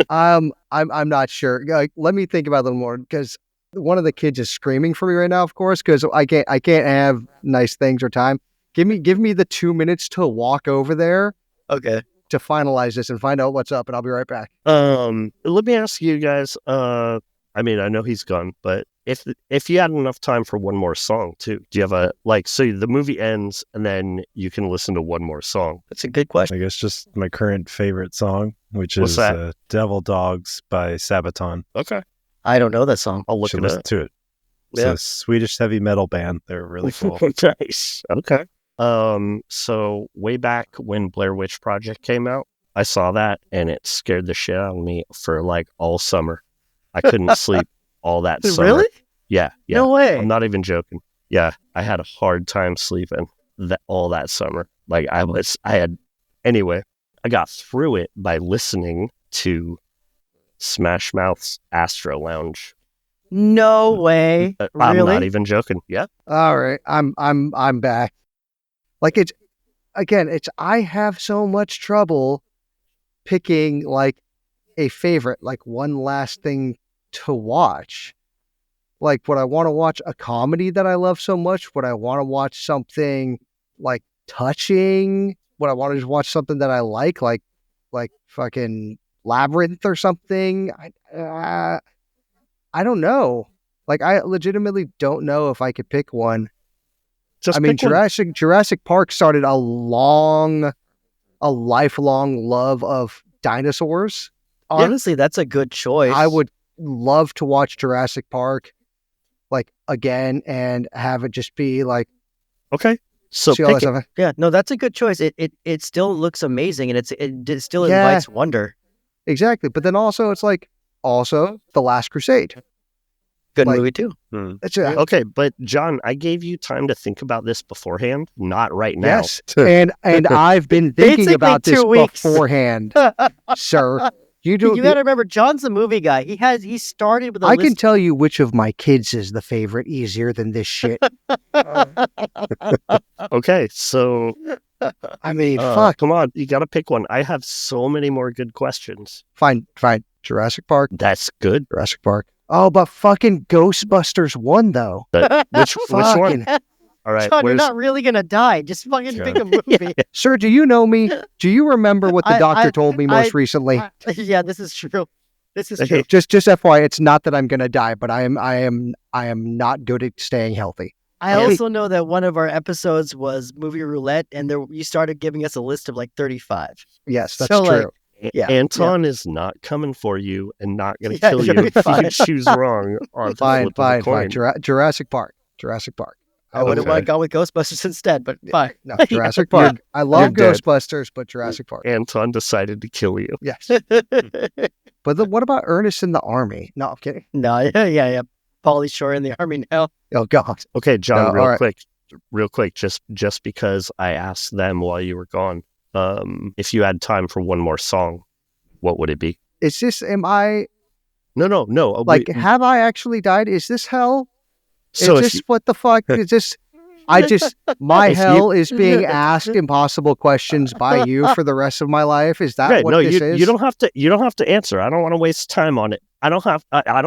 I'm not sure. Like, let me think about it a little more because one of the kids is screaming for me right now, of course, because I can't have nice things or time. Give me the 2 minutes to walk over there Okay. to finalize this and find out what's up, and I'll be right back. Let me ask you guys. I mean, I know he's gone, but if you had enough time for one more song too, do you have so the movie ends and then you can listen to one more song? That's a good question. I guess just my current favorite song, which What's is that? Devil Dogs by Sabaton. Okay, I don't know that song. I'll look Should it listen up. to it. It's Yeah. a Swedish heavy metal band. They're really cool. Nice. Okay. So way back when Blair Witch Project came out, I saw that and it scared the shit out of me for like all summer. I couldn't sleep all that summer. Really? Yeah. Yeah. No way. I'm not even joking. Yeah, I had a hard time sleeping all that summer. Like anyway, I got through it by listening to Smash Mouth's Astro Lounge. No way. I'm Really? not even joking. Yeah. All right, I'm back. Like I have so much trouble picking like a favorite, like one last thing to watch. Like, would I want to watch a comedy that I love so much? Would I want to watch something like touching? Would I want to just watch something that I like fucking Labyrinth or something? I don't know. Like, I legitimately don't know if I could pick one. Just I mean, pick one. Jurassic Park started a lifelong love of dinosaurs. Honestly, that's a good choice. I would love to watch Jurassic Park like again and have it just be like Okay. So see all that pick it. stuff. Yeah, no, that's a good choice. It still looks amazing, and it still Yeah. invites wonder. Exactly. But then also it's like also The Last Crusade. Good Like- movie too. It's a, Okay, but John, I gave you time to think about this beforehand, not right now. yes. and I've been thinking Basically about this 2 weeks. beforehand, sir. You You do got to remember, John's the movie guy. He started with a I list. can tell you which of my kids is the favorite easier than this shit. Okay, so I mean, fuck, fuck. come on, you got to pick one. I have so many more good questions. Fine. Jurassic Park. That's good. Jurassic Park. Oh, but fucking Ghostbusters won though. Which one? Fucking- All right, John, you're where's not really gonna die. Just fucking Yeah. pick a movie. Sir, do you know me? Do you remember what the I- doctor I- told me most recently? Yeah, this is true. This is true. Just FYI, it's not that I'm gonna die, but I am not good at staying healthy. I Okay. also know that one of our episodes was movie roulette, and you started giving us a list of like 35. Yes, that's So, like, true. Yeah, Anton is not coming for you and not going to Yeah, kill you you'll be if you fine. choose wrong on the Fine. flip of the coin. Jurassic Park. I would have Okay. gone with Ghostbusters instead, but fine. No, Jurassic Park. I love you're dead. Ghostbusters, but Jurassic Park. Anton decided to kill you. Yes. But what about Ernest in the Army? No, I'm kidding. No, yeah. Pauly Shore in the army now. Oh God. Okay, John, No, all right. real quick, just because I asked them while you were gone, if you had time for one more song, what would it be? Is this? Am I No. like? Have I actually died? Is this hell? so Is if this what the fuck? Is this? My If you- hell is being asked impossible questions by you for the rest of my life. Is that Right, what no, this is? you don't have to. You don't have to answer. I don't want to waste time on it. I don't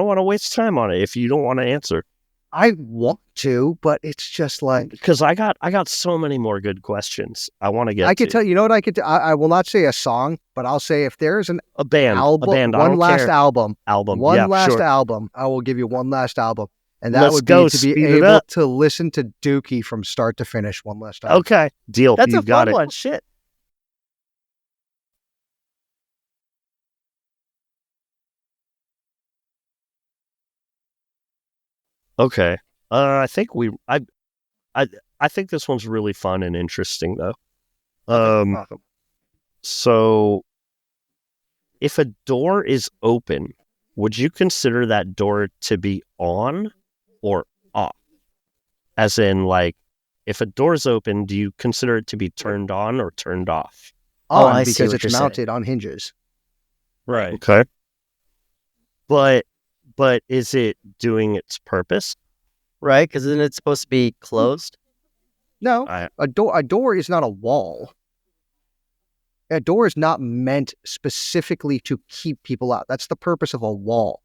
want to waste time on it if you don't want to answer. I want to, but it's just like Because I got so many more good questions. I want to get. I could to. tell you know what I could. I will not say a song, but I'll say if there's an a band. album, I one don't last care. album, album. Yeah, sure. album. I will give you one last album, and that Let's would go, be to be speed it able up. to listen to Dookie from start to finish one last time. Okay, deal. That's you a got fun it. one. Shit. Okay. I think I think this one's really fun and interesting though. Awesome. So if a door is open, would you consider that door to be on or off? As in, like, if a door's open, do you consider it to be turned on or turned off? Oh, On I see because what it's you're saying. mounted on hinges. Right. Okay. But is it doing its purpose? Right? Because isn't it supposed to be closed? No, I- a door is not a wall. A door is not meant specifically to keep people out. That's the purpose of a wall.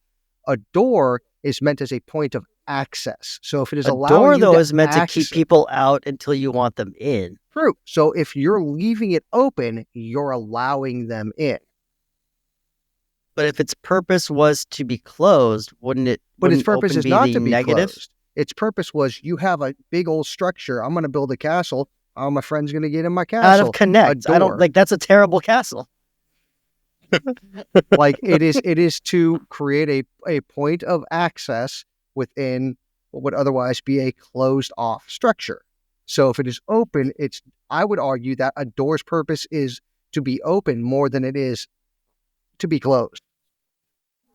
A door is meant as a point of access. So if it is A allowing door, you though, to is meant to access- keep people out until you want them in. True. So if you're leaving it open, you're allowing them in. But if its purpose was to be closed, wouldn't it? But its wouldn't purpose open is not the to be negative? closed. Its purpose was you have a big old structure. I'm going to build a castle. All my friends going to get in my castle. Out of connect. I door. don't like that's a terrible castle. Like it is to create a point of access within what would otherwise be a closed off structure. So if it is open, I would argue that a door's purpose is to be open more than it is to be closed.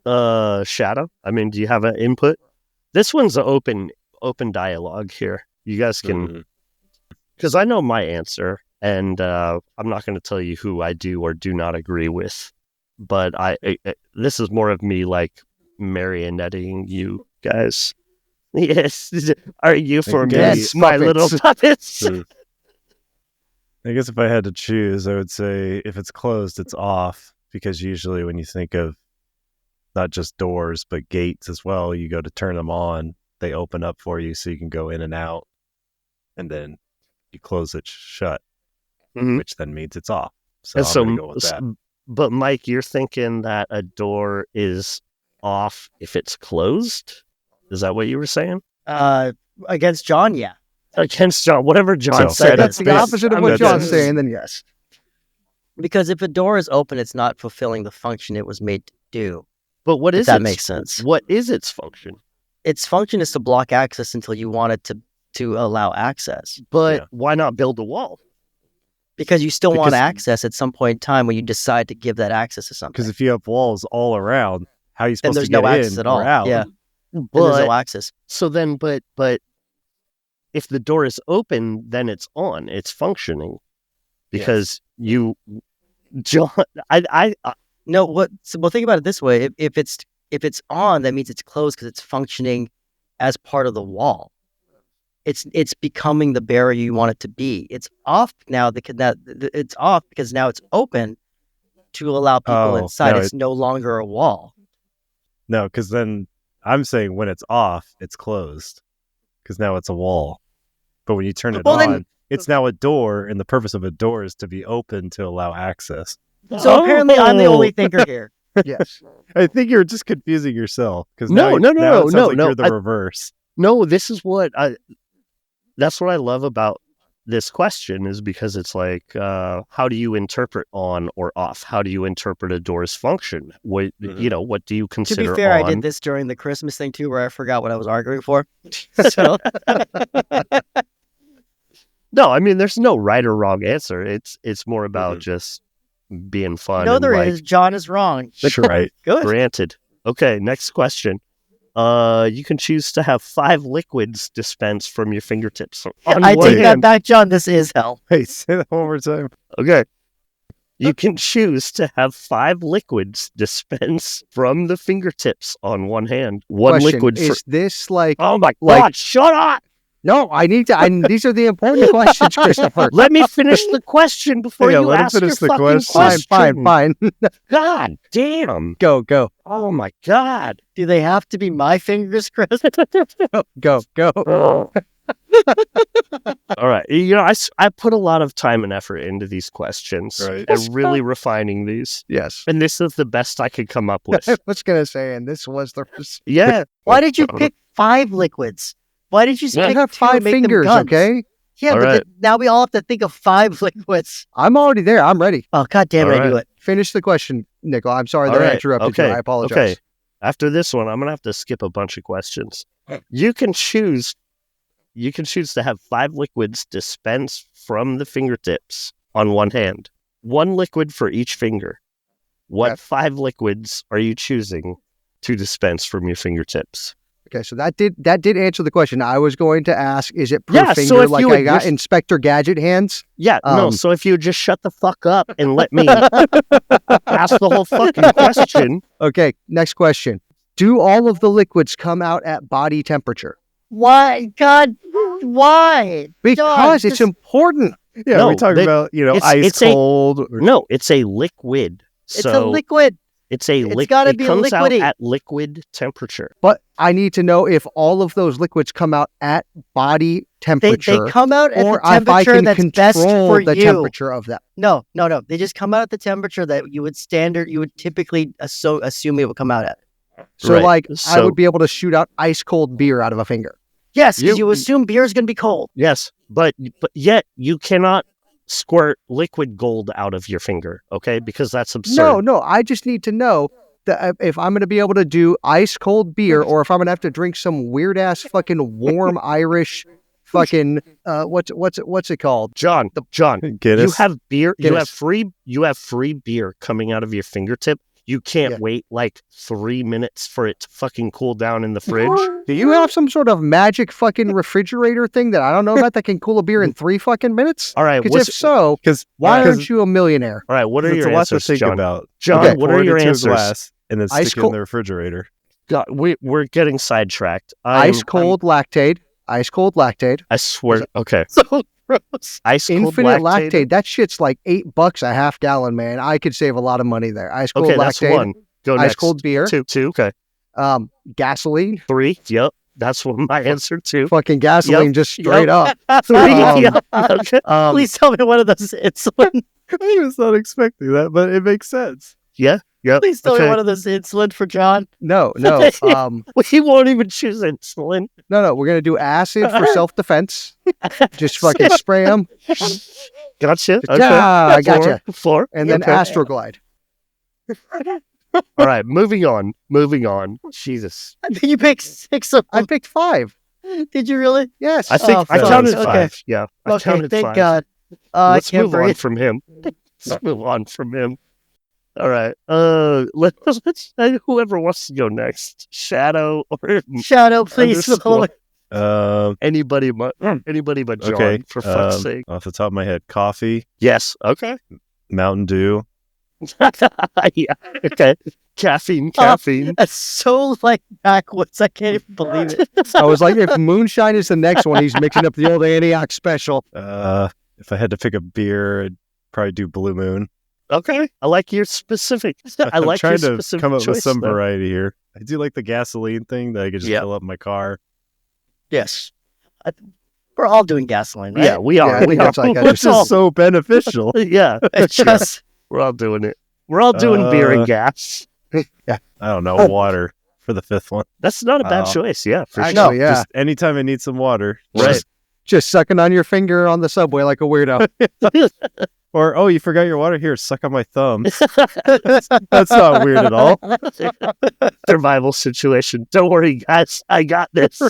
Shadow? I mean, do you have an input? This one's an open dialogue here. You guys can, because I know my answer, and I'm not going to tell you who I do or do not agree with. But this is more of me like marionetting you guys. Yes, are you for me, Yes, my puppets. little puppets? I guess if I had to choose, I would say if it's closed, it's off. Because usually when you think of not just doors, but gates as well, you go to turn them on, they open up for you so you can go in and out. And then you close it shut, Mhm. which then means it's off. So And I'm so, going to go with that. but Mike, you're thinking that a door is off if it's closed? Is that what you were saying? Against John, yeah. Against John, whatever John So- said. That's the based- opposite of I'm what good. John's saying, then yes. Because if a door is open, it's not fulfilling the function it was made to do. But what If is that its- makes sense. What is its function? Its function is to block access until you want it to allow access. But Yeah. why not build a wall? Because you still want Because- access at some point in time when you decide to give that access to something. Because if you have walls all around, how are you Then supposed there's to get no access in at all. or out? Yeah. Then But there's no access. so then, but if the door is open, then it's on. It's functioning because you, John. I No, well, think about it this way. If it's on, that means it's closed because it's functioning as part of the wall. It's becoming the barrier you want it to be. It's off now. It's off because now it's open to allow people Oh, inside. no, It's no longer a wall. No, because then I'm saying when it's off, it's closed. Because now it's a wall. But when you turn it Well, then- on, it's now a door, and the purpose of a door is to be open to allow access. So apparently, I'm the Oh. only thinker here. Yes. I think you're just confusing yourself. Because No, no, now it sounds like no. you're the reverse. no. This is what I. That's what I love about this question is because it's like, how do you interpret on or off? How do you interpret a door's function? What what do you To consider? be fair, I on? did this during the Christmas thing too, where I forgot what I was arguing for. So No, I mean, there's no right or wrong answer. It's more about just being fun. no, and there like, is. John is wrong. Right. Good. Granted. Okay, next question. You can choose to have 5 liquids dispensed from your fingertips. On I one take that hand- back, John. This is hell. Hey, say that one more time. Okay. You can choose to have 5 liquids dispensed from the fingertips on one hand. One Question, liquid for. is this like? Oh my like- God! Shut up! No, I need to. These are the important questions, Christopher. Let me finish the question before Yeah, you let him ask your finish the fucking question. question. Fine. God damn! Go. Oh my God! Do they have to be my fingers, Chris? Go. All right. I put a lot of time and effort into these questions Right. and really refining these. Yes. And this is the best I could come up with. I was gonna say, and this was the. Yeah. Why did you pick 5 liquids? Why did you Yeah. pick I have 2 and 5 make them fingers, guns? okay? Yeah, All but right. now we all have to think of 5 liquids. I'm already there. I'm ready. Oh, God damn it, All I knew right. it. Finish the question, Nickell. I'm sorry All that I right. interrupted Okay. you. I apologize. Okay. After this one, I'm gonna have to skip a bunch of questions. You can choose to have 5 liquids dispensed from the fingertips on one hand. 1 liquid for each finger. What Okay. 5 liquids are you choosing to dispense from your fingertips? Okay, so that did answer the question. I was going to ask, is it per Yeah, so finger if like you I would got just- Inspector Gadget hands? Yeah, no, Um, so if you would just shut the fuck up and let me ask the whole fucking question. Okay, next question. Do all of the liquids come out at body temperature? Why? God, why? Because it's just- important. Yeah, No, we talk they- about, it's- ice it's a- cold. No, it's a liquid. It's So a liquid. it's a it's liquid. gotta It be comes out liquidy. at liquid temperature. But I need to know if all of those liquids come out at body They temperature, come out at the or if I temperature can that's best control for the you. temperature of that. No. They just come out at the temperature that you would typically assume it would come out at. So, Right. like, I So- would be able to shoot out ice cold beer out of a finger. Yes, because You- you assume beer is going to be cold. Yes, but yet you cannot squirt liquid gold out of your finger, okay? Because that's absurd. No, I just need to know that if I'm going to be able to do ice cold beer, or if I'm going to have to drink some weird ass fucking warm Irish fucking what's it called? John, you Guinness. have beer. Guinness. You have free beer coming out of your fingertip. You can't Yeah. wait like 3 minutes for it to fucking cool down in the fridge. Do you have some sort of magic fucking refrigerator thing that I don't know about that can cool a beer in 3 fucking minutes? All right, Because if so, Because why aren't you a millionaire? all right. What are it's your a lot to answers, think John? about. John, Okay. what Pour are it your into a answers? glass and then Ice stick it in cold- the refrigerator. God, we're getting sidetracked. Ice cold lactate. Ice cold lactate. I swear. Okay, So gross. ice cold Infinite lactate. lactate. That shit's like $8 a half gallon, man. I could save a lot of money there. Ice cold Okay, lactate. that's one. Go Ice next. cold beer. Two. Okay. Gasoline. 3. Yep, that's what my answer. 2. Fucking gasoline, just straight up. 3. Um, Yep. Okay. Please tell me one of those insulin. I was not expecting that, but it makes sense. Yep. Please tell Okay. me one of those insulin for John. No. He won't even choose insulin. No. We're gonna do acid for self-defense. Just fucking spray them. Gotcha. Okay. Yeah, I Four, gotcha. Four. And then Okay. Astroglide. All right, moving on. Jesus. I think you picked 6 of I them. picked 5. Did you really? Yes. I think Oh, I fuck. counted Okay. 5. Yeah, I Okay, counted thank 5. God. I Let's can't move on breathe. from him. Let's move on from him. All right. Let's whoever wants to go next, Shadow or Shadow, please. for the love Um, anybody but John, okay. for fuck's sake. Off the top of my head, coffee, Yes. Okay. Mountain Dew. Yeah. Okay. Caffeine. That's so like backwards. I can't even believe it. I was like, if moonshine is the next one, he's mixing up the old Antioch special. If I had to pick a beer, I'd probably do Blue Moon. Okay. I like your specific. I I'm like trying your to specific come up with choice, some though. variety here. I do like the gasoline thing that I could just Yeah. fill up my car. Yes. We're all doing gasoline, right? Yeah, we Yeah, are. I think that's like We're It's just so beneficial. yeah, It's just we're all doing it. We're all doing beer and Uh, gas. I don't know, water for the 5th one. That's not a bad Oh. choice. Yeah, for Actually, sure. yeah. Just anytime I need some water. Right. Just sucking on your finger on the subway like a weirdo. Or, oh, you forgot your water? Here, suck on my thumb. That's not weird at all. Survival situation. Don't worry, guys. I got this.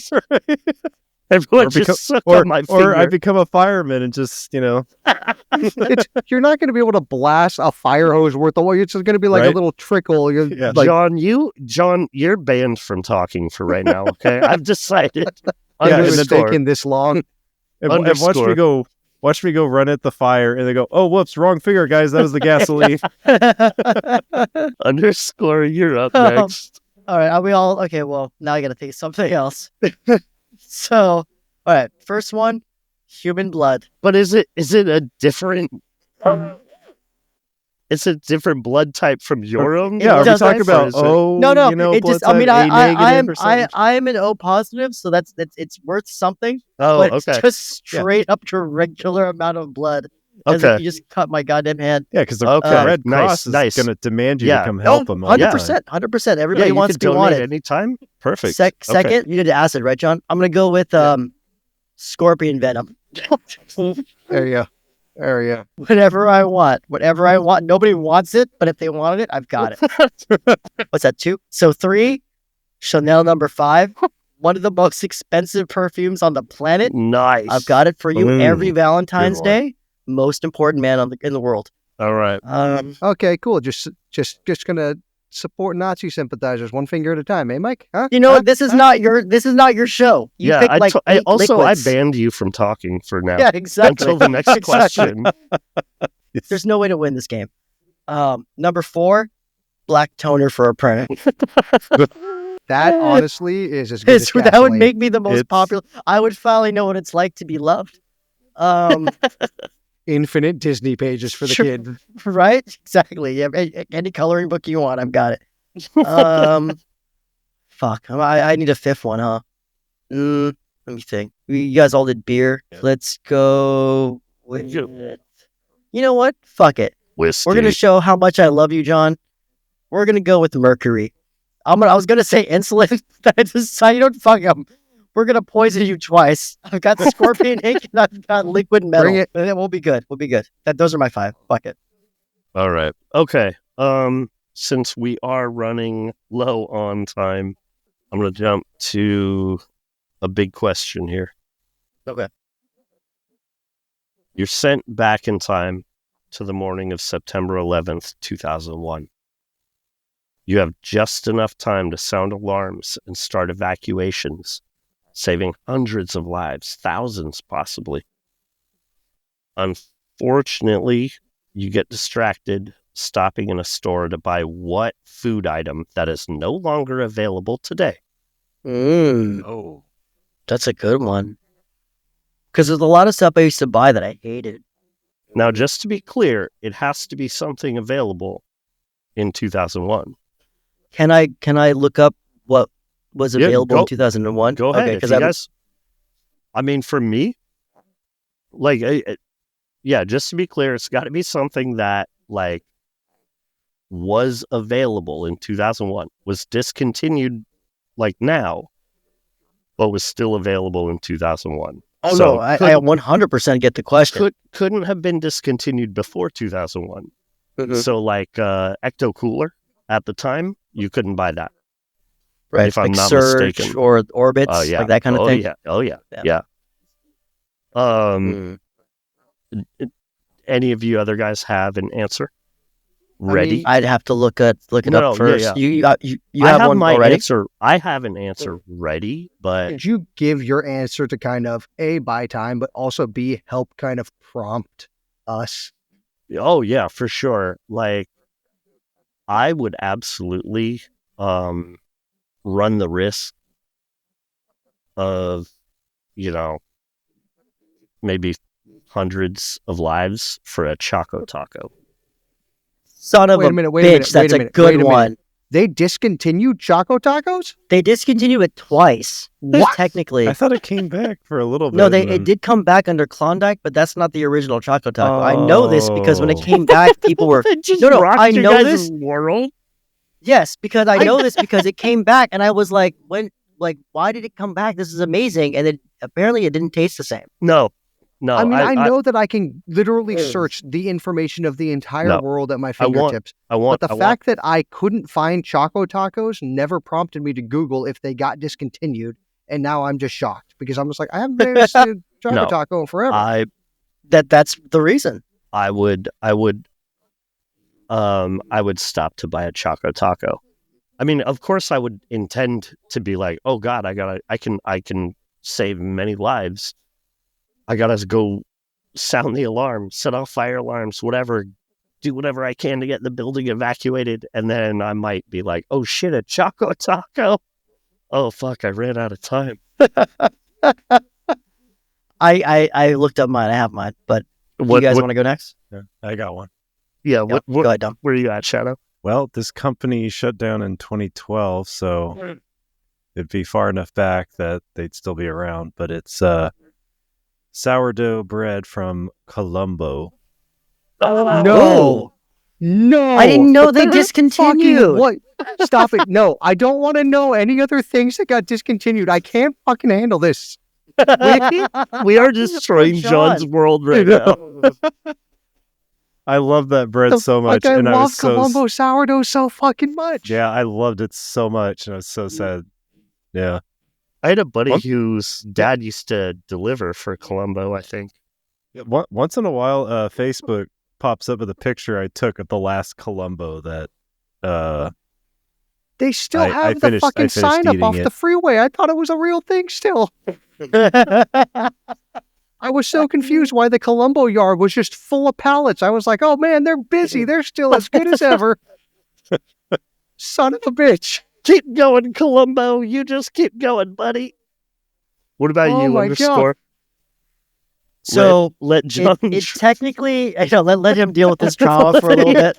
Everyone Or just become- suck Or, on my finger. or I become a fireman and just, You're not going to be able to blast a fire hose worth of oil. It's just going to be like a Right? little trickle. You're Yeah. like, John, you're banned from talking for right now. Okay, I've decided. Yeah, I've and been Underscore. taking this long. and watch Underscore. me go run at the fire and they go, oh, whoops, wrong finger, guys. That was the gasoline. Underscore. You're up Um, next. all right. Are we all okay? Well, now I got to think of something else. So, all right. First one, human blood. But is it a different? It's a different blood type from your own. Yeah, are we does- talking or about, is it- No. you know, It blood just. I mean, type A I am. negative or something? I am an O positive, so that's it's worth something. Oh, But okay. it's just straight up to regular amount of blood. As Okay. if you just cut my goddamn hand. Yeah, because the Okay, Red Cross nice. is going to demand you Yeah. to come help them. all the time. 100%. 100%. Yeah, Everybody you wants could to be donate wanted. anytime. Perfect. Second, you did acid, right, John? I'm gonna go with scorpion venom. There you go. There you go. Whatever I want. Nobody wants it, but if they wanted it, I've got it. What's that? 2? So 3, Chanel number 5. One of the most expensive perfumes on the planet. Nice. I've got it for you Ooh, every Valentine's one. Day. Most important man in the world. All right. Okay, cool. Just going to support Nazi sympathizers one finger at a time, eh, Mike? Huh? You know Huh? what? This is not your show. You Yeah. picked, like, I 8 also liquids. banned you from talking for now Yeah, exactly. until the next Exactly. question. There's no way to win this game. Number 4, black toner for a printer. That honestly is as good as That would gasoline. make me the most It's- popular. I would finally know what it's like to be loved. Infinite Disney pages for the Sure. kid. Right? Exactly. Yeah. Any coloring book you want, I've got it. Fuck. I need a 5th one, huh? Let me think. You guys all did beer. Yeah. Let's go with. You know what? Fuck it. Whiskey. We're gonna show how much I love you, John. We're gonna go with mercury. I was gonna say insulin. I decided, you know what? Fuck 'em. We're gonna poison you twice. I've got scorpion ink and I've got liquid metal. Bring it. We'll be good. We'll be good. Those are my 5. Fuck it. All right. Okay. Since we are running low on time, I'm gonna jump to a big question here. Okay. You're sent back in time to the morning of September 11th, 2001. You have just enough time to sound alarms and start evacuations, saving hundreds of lives, thousands possibly. Unfortunately, you get distracted stopping in a store to buy what food item that is no longer available today? Oh. That's a good one. Because there's a lot of stuff I used to buy that I hated. Now, just to be clear, it has to be something available in 2001. Can I look up what was Yeah, available go- in 2001? Go ahead. Okay, If because you guys, I mean, for me, like, yeah, just to be clear, it's got to be something that, like, was available in 2001, was discontinued, like, now, but was still available in 2001. Oh So no, I couldn't- 100% get the question. couldn't have been discontinued before 2001. Mhm. So like Ecto Cooler at the time, you couldn't buy that. Right, if I'm like not Surge mistaken. or Orbits, Oh yeah, like that kind of thing. Oh yeah. Yeah. Um, Mm. any of you other guys have an answer ready? mean, I'd have to look it No, up first. yeah. You I have have one my already? answer. I have an answer ready, but Could you give your answer to kind of A, buy time, but also B, help kind of prompt us? oh yeah, for sure. Like, I would absolutely run the risk of, maybe hundreds of lives for a Choco Taco. Son of Wait a a minute, bitch, wait a minute, that's wait a a minute, good wait a minute. one. They discontinued Choco Tacos? They discontinued it twice. What? Technically. I thought it came back for a little bit. No, and it then- did come back under Klondike, but that's not the original Choco Taco. I know this because when it Oh. came back, people were It just No, rocked I your know guys' this. world. Yes, because I know this because it came back and I was like, why did it come back? This is amazing. And then apparently it didn't taste the same. No. I mean, I know that I can literally search the information of the entire No. world at my I want- fingertips. I want. But the fact that I couldn't find Choco Tacos never prompted me to Google if they got discontinued. And now I'm just shocked because I'm just like, I haven't been able to see a Choco No. Taco in forever. I That's the reason. would stop to buy a Choco Taco. I mean, of course I would intend to be like, oh God, I can save many lives. I gotta go sound the alarm, set off fire alarms, whatever, do whatever I can to get the building evacuated. And then I might be like, oh shit, a Choco Taco. Oh fuck, I ran out of time. I looked up mine. I have mine. But you guys want to go next? Yeah, I got one. Yeah, Yep, go ahead, Dom. where are you at, Shadow? Well, this company shut down in 2012, so it'd be far enough back that they'd still be around. But it's sourdough bread from Colombo. No. No. I didn't know they Fucking discontinued. what? Stop it. No, I don't want to know any other things that got discontinued. I can't fucking handle this. We are destroying John. John's world right now. I love that bread so much, Like, I and I love was so Colombo sourdough so fucking much. yeah, I loved it so much, and I was so sad. Yeah, I had a buddy What? whose dad used to deliver for Colombo, I think. Once in a while, Facebook pops up with a picture I took of the last Colombo that They still I have the finished- I fucking finished sign up eating off it. the freeway. I thought it was a real thing still. I was so confused why the Colombo yard was just full of pallets. I was like, oh man, they're busy. They're still as good as ever. Son of a bitch. Keep going, Colombo. You just keep going, buddy. What about Oh you, my underscore? So let John. it technically, let him deal with this trauma for a little bit.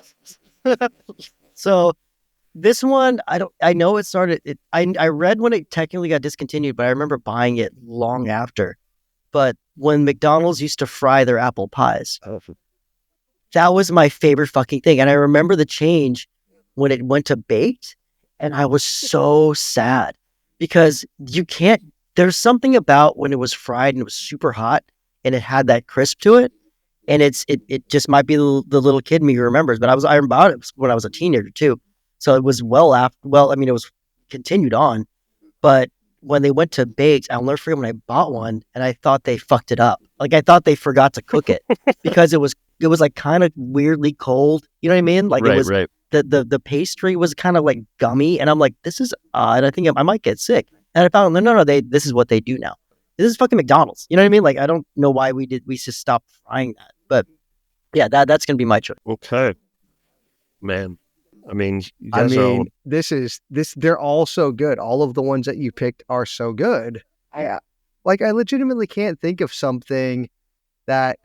So this one, I know it started. I read when it technically got discontinued, but I remember buying it long after. But when McDonald's used to fry their apple pies, that was my favorite fucking thing. And I remember the change when it went to baked, and I was so sad because you can't. There's something about when it was fried and it was super hot and it had that crisp to it, and it just might be the little kid in me who remembers. But I bought it when I was a teenager too, so it was it was continued on, but when they went to baked, I'll never forget when I bought one and I thought they fucked it up. Like I thought they forgot to cook it because it was like kind of weirdly cold. You know what I mean? Like it was right. the pastry was kind of like gummy, and I'm like, this is odd. I think I might get sick. And I found no, this is what they do now. This is fucking McDonald's. You know what I mean? Like I don't know why we just stopped frying that, but yeah, that's gonna be my choice. Okay, man. I mean, you I guys mean, they're all so good. All of the ones that you picked are so good. I legitimately can't think of something that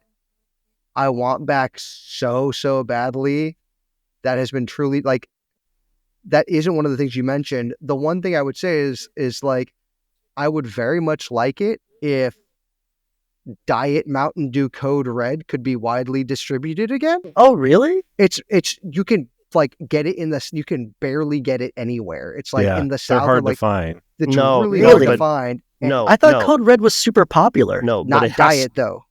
I want back so badly that has been truly like, that isn't one of the things you mentioned. The one thing I would say is like, I would very much like it if Diet Mountain Dew Code Red could be widely distributed again. Oh, really? It's you can like get it you can barely get it anywhere. It's like yeah, in the they're South, hard like to find. it's No, really really? hard to find. No, I thought no, Code Red was super popular. no, but Not it has, diet though.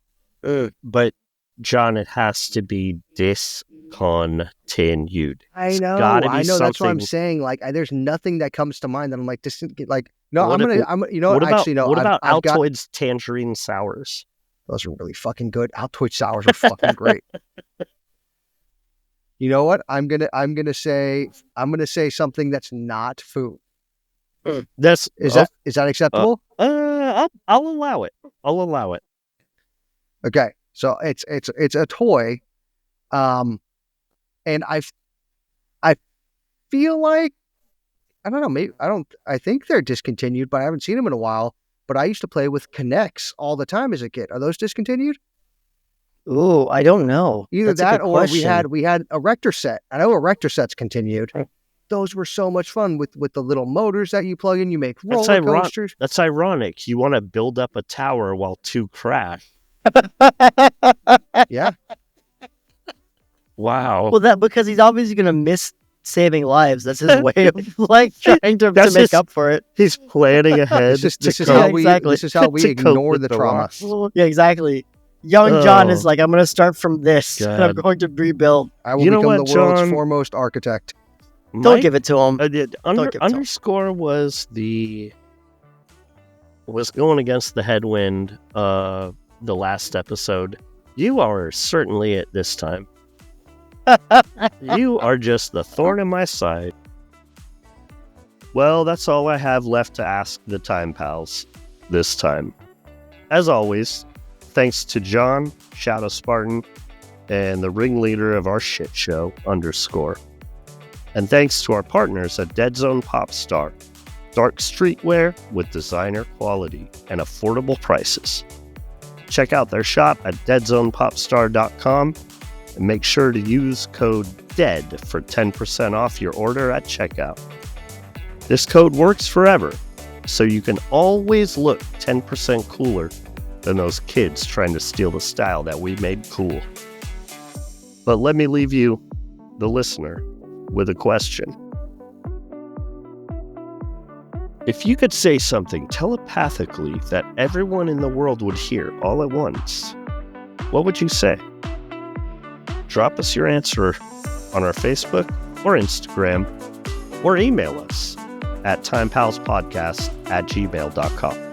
but John, it has to be discontinued. I It's know. gotta be I know. That's what I'm something- saying. Like, there's nothing that comes to mind that I'm like, this is like, no, What if- you know, What about actually, no. what about I've got, Altoids tangerine sours? those are really fucking good. Altoid sours are fucking great. You know what? I'm gonna say something that's not food. That's Is that acceptable? I'll allow it. I'll allow it. Okay, so it's a toy, and I feel like I don't know. Maybe I think they're discontinued, but I haven't seen them in a while. But I used to play with Connects all the time as a kid. Are those discontinued? Ooh, I don't know. Either That's a that good or question. we had a Rector set. I know a Rector set's continued. Those were so much fun with the little motors that you plug in. You make That's roller ironic. coasters. That's ironic. You want to build up a tower while two crash. Yeah. Wow. Well, that because he's obviously gonna miss saving lives. That's his way of like trying to That's make his- up for it. He's planning ahead. This is to Yeah, how cope- we exactly. this is how we to cope ignore with the the trauma. loss. Yeah, exactly. Young John is Oh. like, I'm gonna start from this, and I'm God. going to rebuild. I will You know become what, the world's John? foremost architect. Don't Mike- give it to him. give it to him. Underscore was going against the headwind the last episode. You are certainly it this time. You are just the thorn in my side. Well, that's all I have left to ask the Time Pals this time. As always, thanks to John, ShadoSpartan, and the ringleader of our shit show, Underscore. And thanks to our partners at Dead Zone Popstar, dark streetwear with designer quality and affordable prices. Check out their shop at deadzonepopstar.com and make sure to use code DEAD for 10% off your order at checkout. This code works forever, so you can always look 10% cooler than those kids trying to steal the style that we made cool. But let me leave you, the listener, with a question. If you could say something telepathically that everyone in the world would hear all at once, what would you say? Drop us your answer on our Facebook or Instagram, or email us at timepalspodcast@gmail.com.